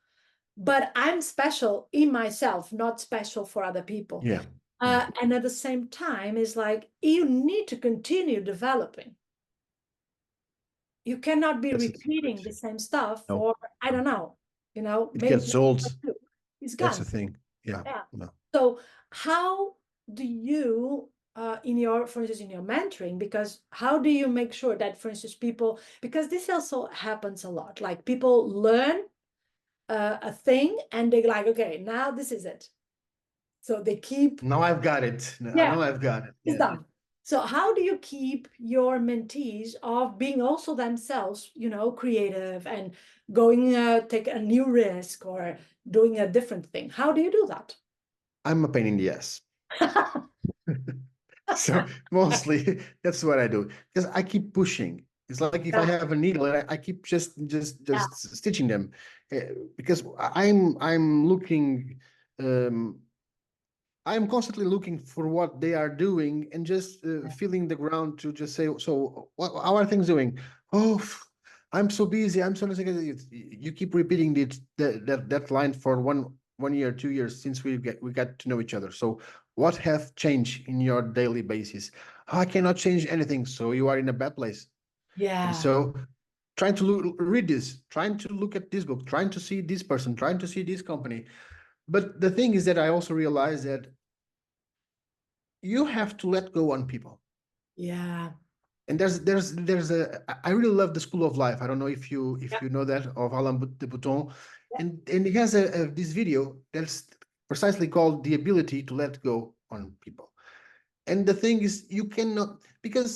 but I'm special in myself, not special for other people. Yeah, yeah. And at the same time, it's like you need to continue developing. You cannot be That's the repeating secret. the same stuff No, for, I no. don't know, It maybe gets old. it's That's gone. the thing. Yeah, Yeah. no. So how do you, in your, for instance, in your mentoring, because how do you make sure that, for instance, people, because this also happens a lot, like people learn a thing and they're like, okay, now this is it. So they keep, Now I've got it. I yeah, know I've got it. it's Yeah. done. So how do you keep your mentees of being also themselves, creative and going take a new risk or doing a different thing? How do you do that? I'm a pain in the ass. So mostly that's what I do because I keep pushing. It's like if I Yeah, have a needle and I keep yeah, just stitching them because I'm looking um, I'm constantly looking for what they are doing and just feeling the ground to just say, so how are things doing? Oh, I'm so busy. I'm so you keep repeating that line for one year, 2 years since we got to know each other. So what have changed in your daily basis? "Oh, I cannot change anything. So you are in a bad place. And yeah, so trying to read this, trying to look at this book, trying to see this person, trying to see this company. But the thing is that I also realized that you have to let go on people. Yeah. And there's a I really love the School of Life. I don't know Yeah. if you know that, of Alain de Botton, Yeah. and he has a this video that's precisely called the ability to let go on people. And the thing is, you cannot, because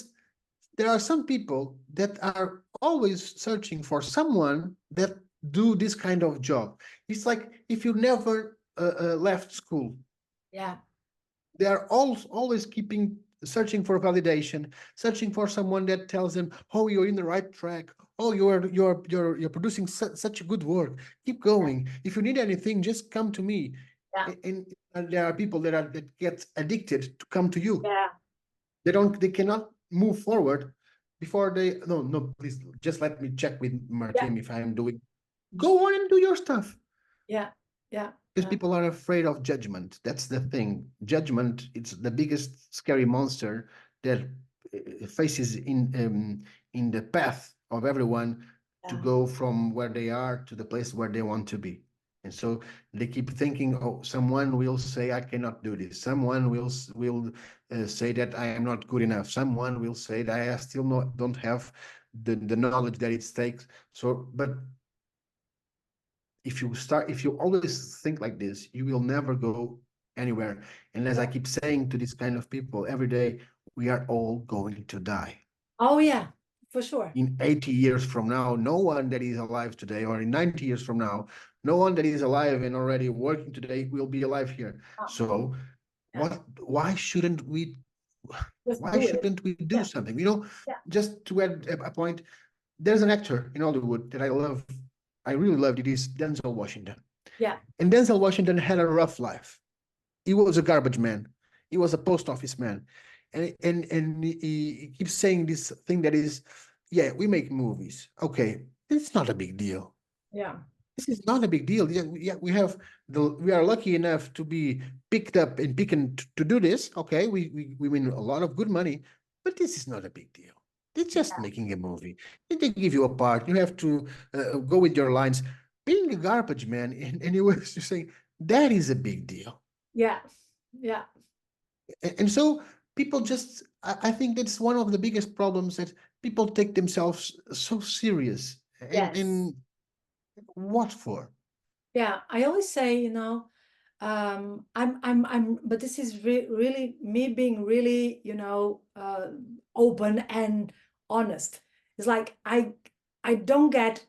there are some people that are always searching for someone that do this kind of job. It's like if you never left school, Yeah. they are always keeping searching for validation, searching for someone that tells them, "Oh, you're in the right track. Oh, you're producing such good work. Keep going. If you need anything, just come to me." Yeah. And there are people that get addicted to come to you. Yeah. They cannot move forward before they, no, please just let me check with Yeah. Martim if I'm doing. Go on and do your stuff, Yeah. Yeah. because people are afraid of judgment. That's the thing. Judgment, it's the biggest scary monster that faces in the path of everyone to Yeah. go from where they are to the place where they want to be. And so they keep thinking, oh, someone will say I cannot do this. Someone will say that I am not good enough. Someone will say that I still not don't have the knowledge that it takes. So, but if you always think like this, you will never go anywhere. And as I Yeah. keep saying to this kind of people every day, we are all going to die. Oh, yeah, for sure. In 80 years from now, no one that is alive today, or in 90 years from now, no one that is alive and already working today will be alive here. Oh, So yeah. why shouldn't we, Just why do it. shouldn't we do Yeah. something? Yeah. Just to add a point, there's an actor in Hollywood that I love. I really loved. It is Denzel Washington. Yeah. And Denzel Washington had a rough life. He was a garbage man. He was a post office man. And he keeps saying this thing that is, yeah, we make movies. Okay, it's not a big deal. Yeah. This is not a big deal. Yeah, we are lucky enough to be picked up and picking to do this. Okay, we win a lot of good money, but this is not a big deal. They're just making a movie. They give you a part. You have to go with your lines. Being a garbage man, and he was just saying that is a big deal. Yeah. Yeah. And so people just, I think that's one of the biggest problems, that people take themselves so serious. Yes. And what for? Yeah. I always say, but this is really me being really, open and honest. It's like I don't get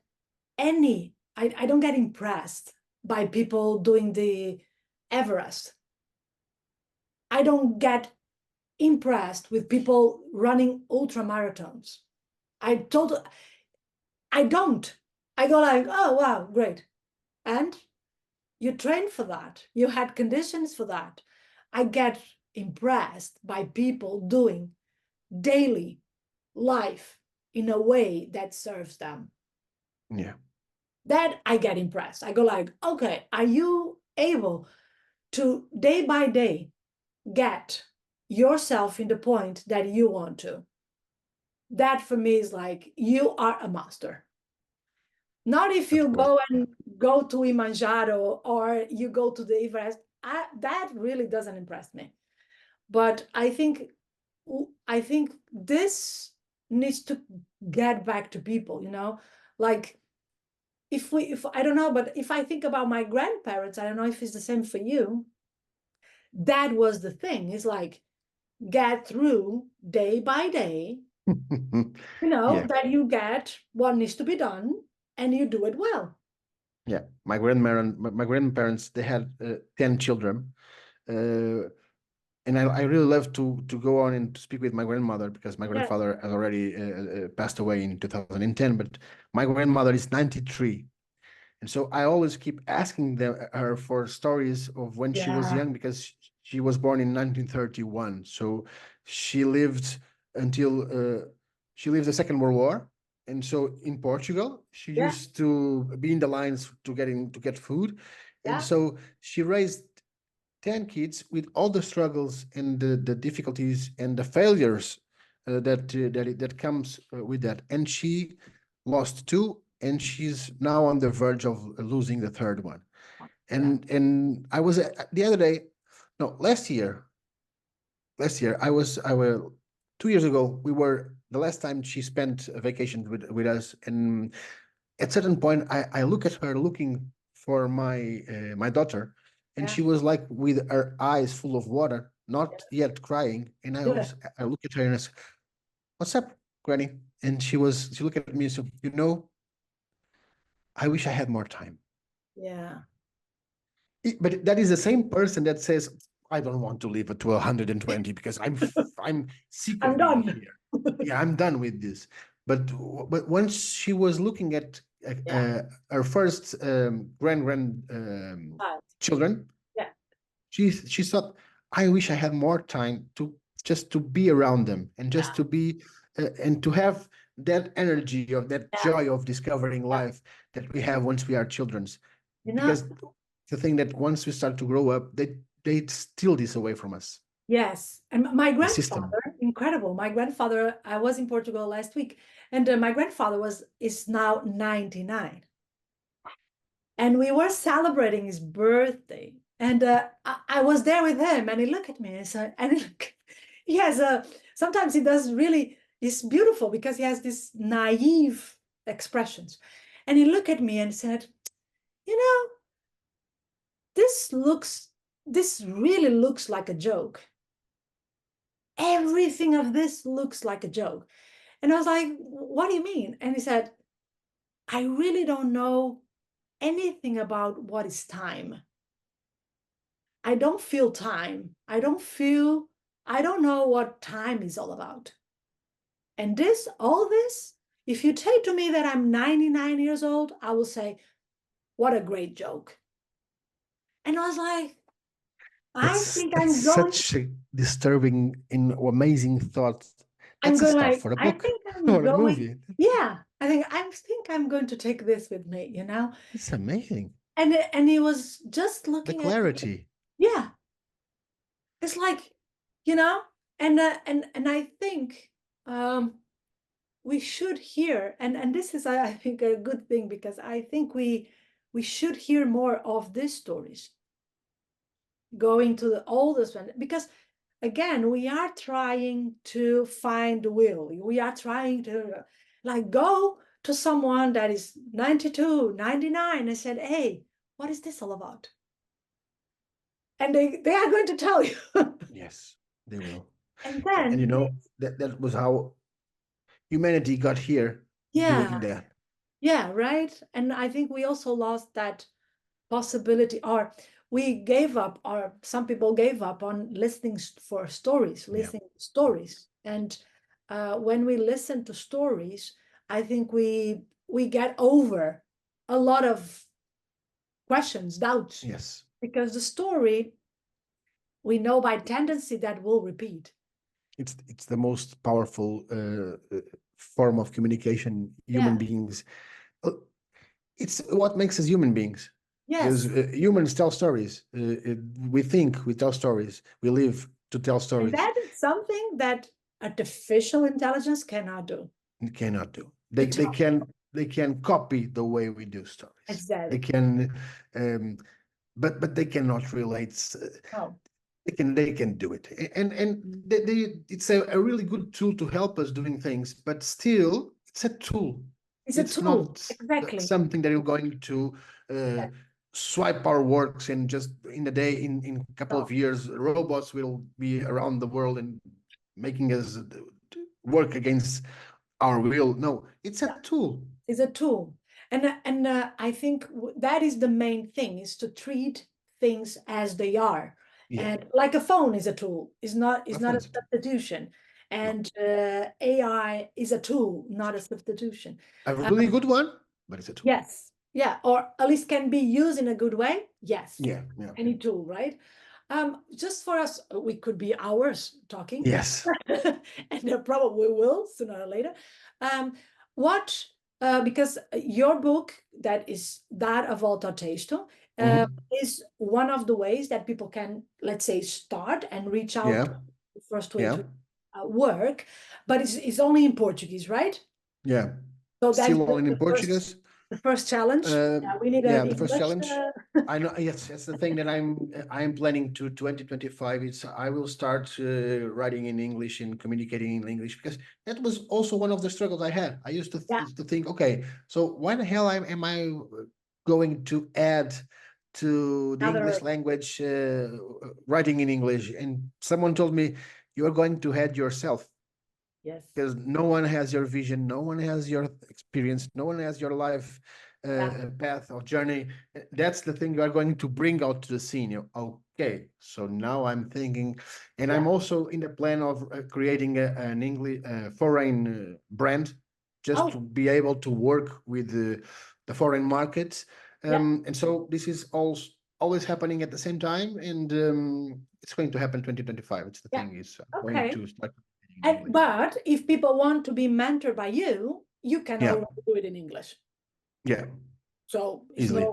I don't get impressed by people doing the Everest. I don't get impressed with people running ultra marathons. I don't. I go like, oh wow, great. And you trained for that. You had conditions for that. I get impressed by people doing daily life in a way that serves them. Yeah. That I get impressed. I go like, okay, are you able to day by day get yourself in the point that you want to? That for me is like, you are a master. Not if you Of course. go and go to Imanjaro or you go to the Everest. That really doesn't impress me. But I think this needs to get back to people, like if I don't know, but if I think about my grandparents, I don't know if it's the same for you. That was the thing. It's like get through day by day, Yeah. that you get what needs to be done and you do it well. Yeah. My grandparents, they had 10 children. Uh, and I really love to go on and to speak with my grandmother, because my Yeah. grandfather has already passed away in 2010. But my grandmother is 93. And so I always keep asking her for stories of when she was Yeah. young, because she was born in 1931. So she lived until she lived the Second World War. And so in Portugal, she Yeah. used to be in the lines to get food. And Yeah. so she raised 10 kids with all the struggles and the difficulties and the failures that comes with that. And she lost two, and she's now on the verge of losing the third one. Yeah. And I was the other day, no, last year, last year, I will 2 years ago, we were the last time she spent a vacation with us, and at certain point, I look at her looking for my daughter, and Yeah. she was like with her eyes full of water, not yet crying, and I look at her and I say, "What's up, Granny?" And she looked at me and said, I wish I had more time. Yeah. But that is the same person that says, I don't want to live to 120 because I'm sick I'm of being done. here. Yeah, I'm done with this. But once she was looking at Yeah. her first grand But, children, yeah. she thought, I wish I had more time to just to be around them and just Yeah. to be and to have that energy of that Yeah. joy of discovering Yeah. life that we have once we are children. You know, Because the thing that once we start to grow up, they steal this away from us. yes. And my The system. grandfather, incredible. My grandfather, I was in Portugal last week, and my grandfather is now 99. And we were celebrating his birthday. And I was there with him, and he looked at me and said, and he has a, sometimes he does really, it's beautiful because he has these naive expressions. And he looked at me and said, you know, this looks, this really looks like a joke. Everything of this looks like a joke. And I was like, what do you mean? And he said, I really don't know anything about what is time. I don't feel time. I don't know what time is all about. And all this, if you say to me that I'm 99 years old, I will say, what a great joke. And I was like, I think That's I'm going, such a disturbing and amazing thought. That's a stuff for a I book think I'm or a going, movie. yeah, I think I'm going to take this with me, you know? It's amazing. And he was just The looking at me. clarity. Yeah, it's like, you know, and I think um we should hear, and this is I think a good thing because I think we should hear more of these stories going to the oldest one because again we are trying to find the will, we are trying to like go to someone that is 92, 99 and said, hey, what is this all about? And they are going to tell you. Yes, they will. And And you then know, that was how humanity got here yeah, doing that. yeah, right. And I think we also lost that possibility, or we gave up, or some people gave up on listening for stories, Yeah. listening to stories. And when we listen to stories, I think we get over a lot of questions, doubts, Yes. because the story we know by tendency that will repeat. It's the most powerful form of communication human Yeah. beings. uh, It's what makes us human beings. Because Yes. humans tell stories. We think, we tell stories. We live to tell And stories. that is something that artificial intelligence cannot do. We cannot do. To They tell. can copy the way we do stories. They Exactly. can, um, but they cannot relate. No. They can do it, and it's a really good tool to help us doing things. But still, it's a tool. It's a It's tool. not Exactly. something that you're going to uh, swipe our works and just in a day, in a couple of No. years, robots will be around the world and making us work against our will. No, it's a Yeah. tool. It's a tool. And I think that is the main thing, is to treat things as they are. Yeah, And like a phone is a tool, a is not a phone's a tool. substitution. No, And AI is a tool, not a substitution. a really good one, but it's a tool. Yes. Yeah. Or at least can be used in a good way. Yes. Yeah, yeah. Any tool, right? Just for us, we could be hours talking, Yes. and probably will sooner or later. Um, what, because your book, that is that of Volta Texto, Mhm. is one of the ways that people can, let's say, start and reach out Yeah, to the first way yeah, to work, but it's only in Portuguese, right? yeah. So that's Still only in the first, Portuguese. The first challenge. We need Yeah, an the first English. challenge. I know. Yes, that's the thing that I'm planning to 2025. It's I will start writing in English and communicating in English, because that was also one of the struggles I had. I used to Yeah. to think, okay, so why the hell am I going to add to the English Another. language writing in English? And someone told me, you are going to add yourself, Yes. because no one has your vision, no one has your experience, no one has your life Yeah. path or journey. That's the thing you are going to bring out to the scene. Okay, so now I'm thinking, and I'm Yeah. also in the plan of creating an English foreign brand, just to Oh, be able to work with the foreign markets. yeah. And so this is always happening at the same time, and it's going to happen 2025. It's the Yeah. thing is going Okay. to start in And English. but if people want to be mentored by you, you can Yeah, already do it in English. yeah, So it's easily.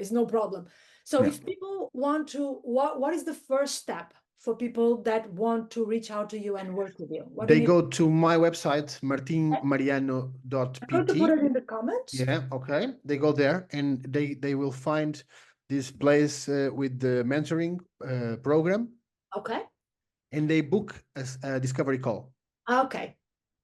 it's no problem. So Yeah. if people want to, what is the first step for people that want to reach out to you and work with you? What do you They need? go to my website, I'm going to put martinmariano.pt. it in the comments. Yeah, okay. They go there and they will find this place with the mentoring program, Okay. and they book a discovery call. Okay.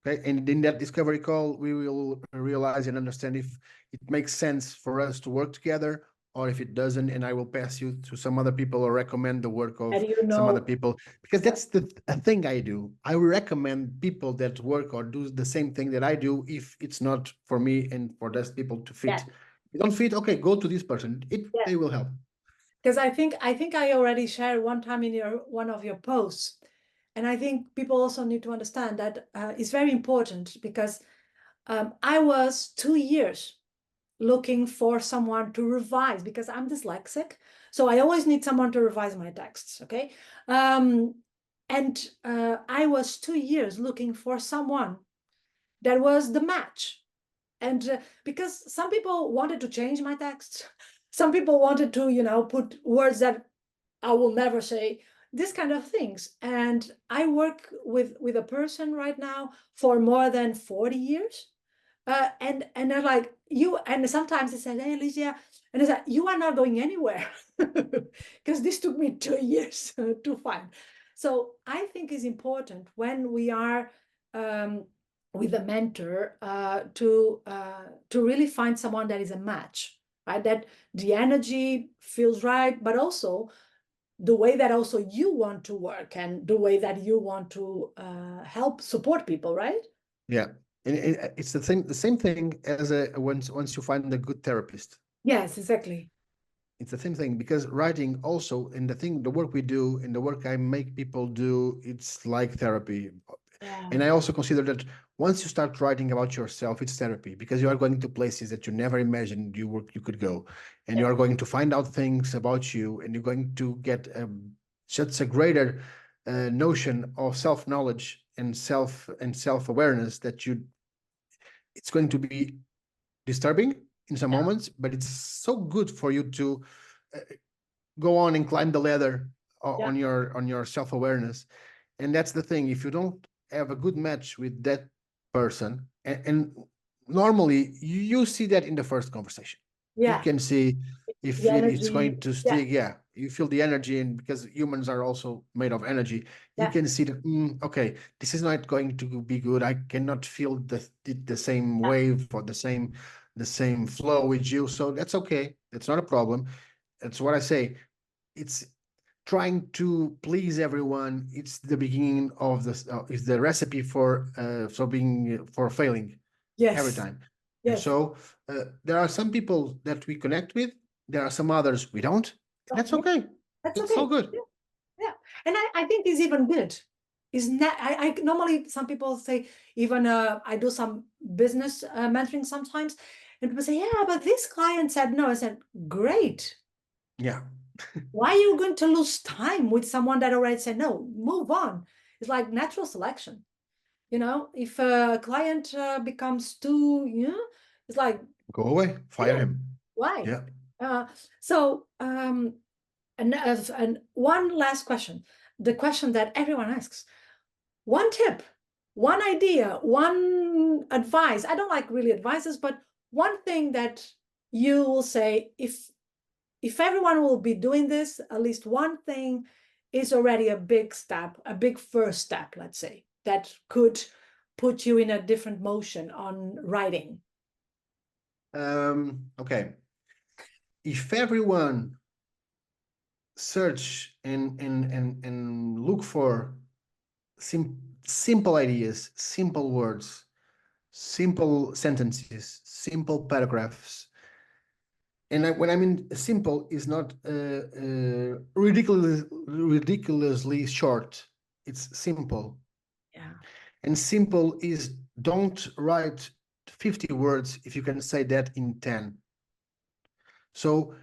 Okay, and in that discovery call, we will realize and understand if it makes sense for us to work together, or if it doesn't, and I will pass you to some other people or recommend the work of And you some other know, people, because yeah, that's a thing I do. I recommend people that work or do the same thing that I do if it's not for me and for those people to fit. yeah, If you don't fit, okay, go to this person. yeah. They will help. Because I think I already shared one time in one of your posts, and I think people also need to understand that it's very important because I was 2 years looking for someone to revise because I'm dyslexic. So I always need someone to revise my texts. Okay. And I was 2 years looking for someone that was the match. And because some people wanted to change my texts, some people wanted to, put words that I will never say, this kind of things. And I work with a person right now for more than 40 years. And they're like, you, and sometimes they said, hey, Ligia, and I said, you are not going anywhere because this took me 2 years to find. So I think it's important when we are with a mentor to really find someone that is a match, right? That the energy feels right, but also the way that also you want to work and the way that you want to help support people, right? Yeah. And it's the same thing as once you find a good therapist. Yes, exactly. It's the same thing, because writing also, and the work we do and the work I make people do, it's like therapy. Yeah. And I also consider that once you start writing about yourself, it's therapy, because you are going to places that you never imagined you could go, and you Yeah. are going to find out things about you, and you're going to get such a greater notion of self knowledge and self awareness that it's going to be disturbing in some Yeah. moments, but it's so good for you to uh, go on and climb the ladder Yeah. on your self-awareness. And that's the thing, if you don't have a good match with that person, and normally you see that in the first conversation. You Yeah. can see The if it's energy. going to Yeah. stick. Yeah, you feel the energy, and because humans are also made of energy, you Yeah. can see that, okay, this is not going to be good. I cannot feel the same Yeah. wave or the same flow with you, so that's okay. That's not a problem. That's what I say. It's trying to please everyone. It's the beginning of this. Is the recipe for failing every Yes. time. And Yes. so there are some people that we connect with. There are some others we don't. And Oh, that's yeah. okay. That's It's all okay. good. Yeah. Yeah. And I think it's even good. Is not I normally some people say even I do some business mentoring sometimes, and people say, yeah, but this client said no. I said, great. Yeah. Why are you going to lose time with someone that already said no? Move on. It's like natural selection. If a client becomes too, it's like, Go away. Fire yeah, him. why? Yeah. So and one last question, the question that everyone asks: one tip, one idea, one advice. I don't like really advices, but one thing that you will say, if everyone will be doing this, at least one thing is already a big step, a big first step, let's say, that could put you in a different motion on writing? Okay. If everyone search and look for simple ideas, simple words, simple sentences, simple paragraphs, and when I mean simple, is not ridiculously short. It's simple. Yeah. And simple is, don't write 50 words if you can say that in 10. So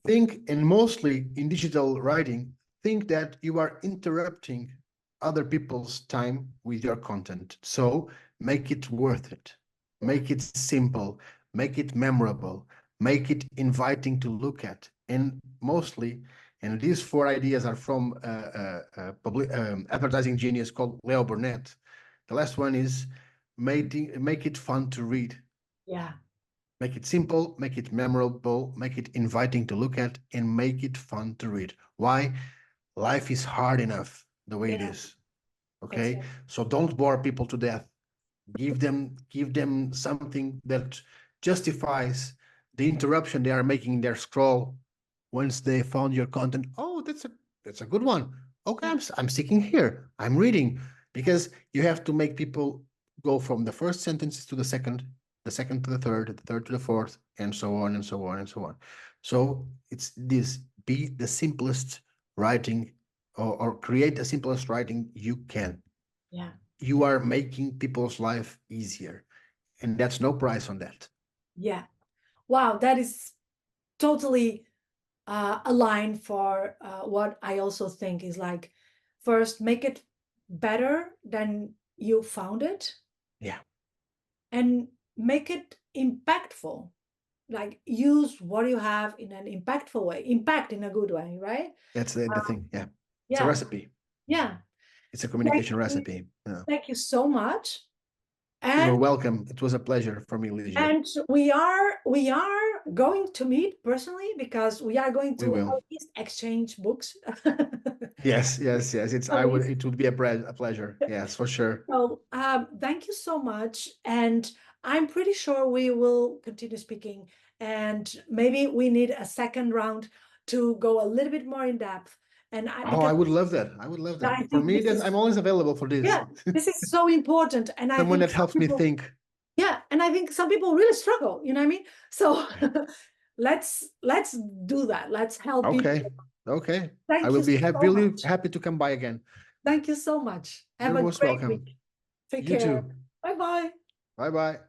think, and mostly in digital writing, think that you are interrupting other people's time with your content. So make it worth it. Make it simple. Make it memorable. Make it inviting to look at. And mostly, and these 4 ideas are from advertising genius called Leo Burnett. The last one is make it fun to read. Yeah. Make it simple, make it memorable, make it inviting to look at, and make it fun to read. Why? Life is hard enough the way it Yeah. is. Okay, Exactly. so don't bore people to death. Give them something that justifies the interruption they are making in their scroll once they found your content. Oh, that's a good one. Okay, Yeah. I'm sticking here. I'm reading, because you have to make people go from the first sentences to the second to the third to the fourth, and so on and so on and so on. So it's this: be the simplest writing, or create the simplest writing you can. Yeah. You are making people's life easier, and that's no price on that. Yeah. Wow, that is totally a line for what I also think is like, first, make it better than you found it, Yeah, and make it impactful. Like, use what you have in an impactful way, impact in a good way, right? that's the thing. Yeah, it's a Yeah. recipe. Yeah. It's a Thank communication you. recipe. Yeah. Thank you so much. You're And welcome. It was a pleasure for me, Ligia. we are going to meet personally, because we are going We to will. at least exchange books. Yes, yes, yes. It's At I would. least. It would be a pleasure. Yes, for sure. So, thank you so much. And I'm pretty sure we will continue speaking. And maybe we need a second round to go a little bit more in depth. And Oh, because I would love that. I would love that. I For think me, this then I'm is, always available for this. yeah, this is so important. And I Someone think that some helps me people, think. yeah, and I think some people really struggle, you know what I mean? So Yeah. let's do that. Let's help people. Okay. Okay. I Thank will you be so really much. happy to come by again. Thank you so much. Have You're a most great welcome. week. Take You care. too. Bye bye. Bye bye.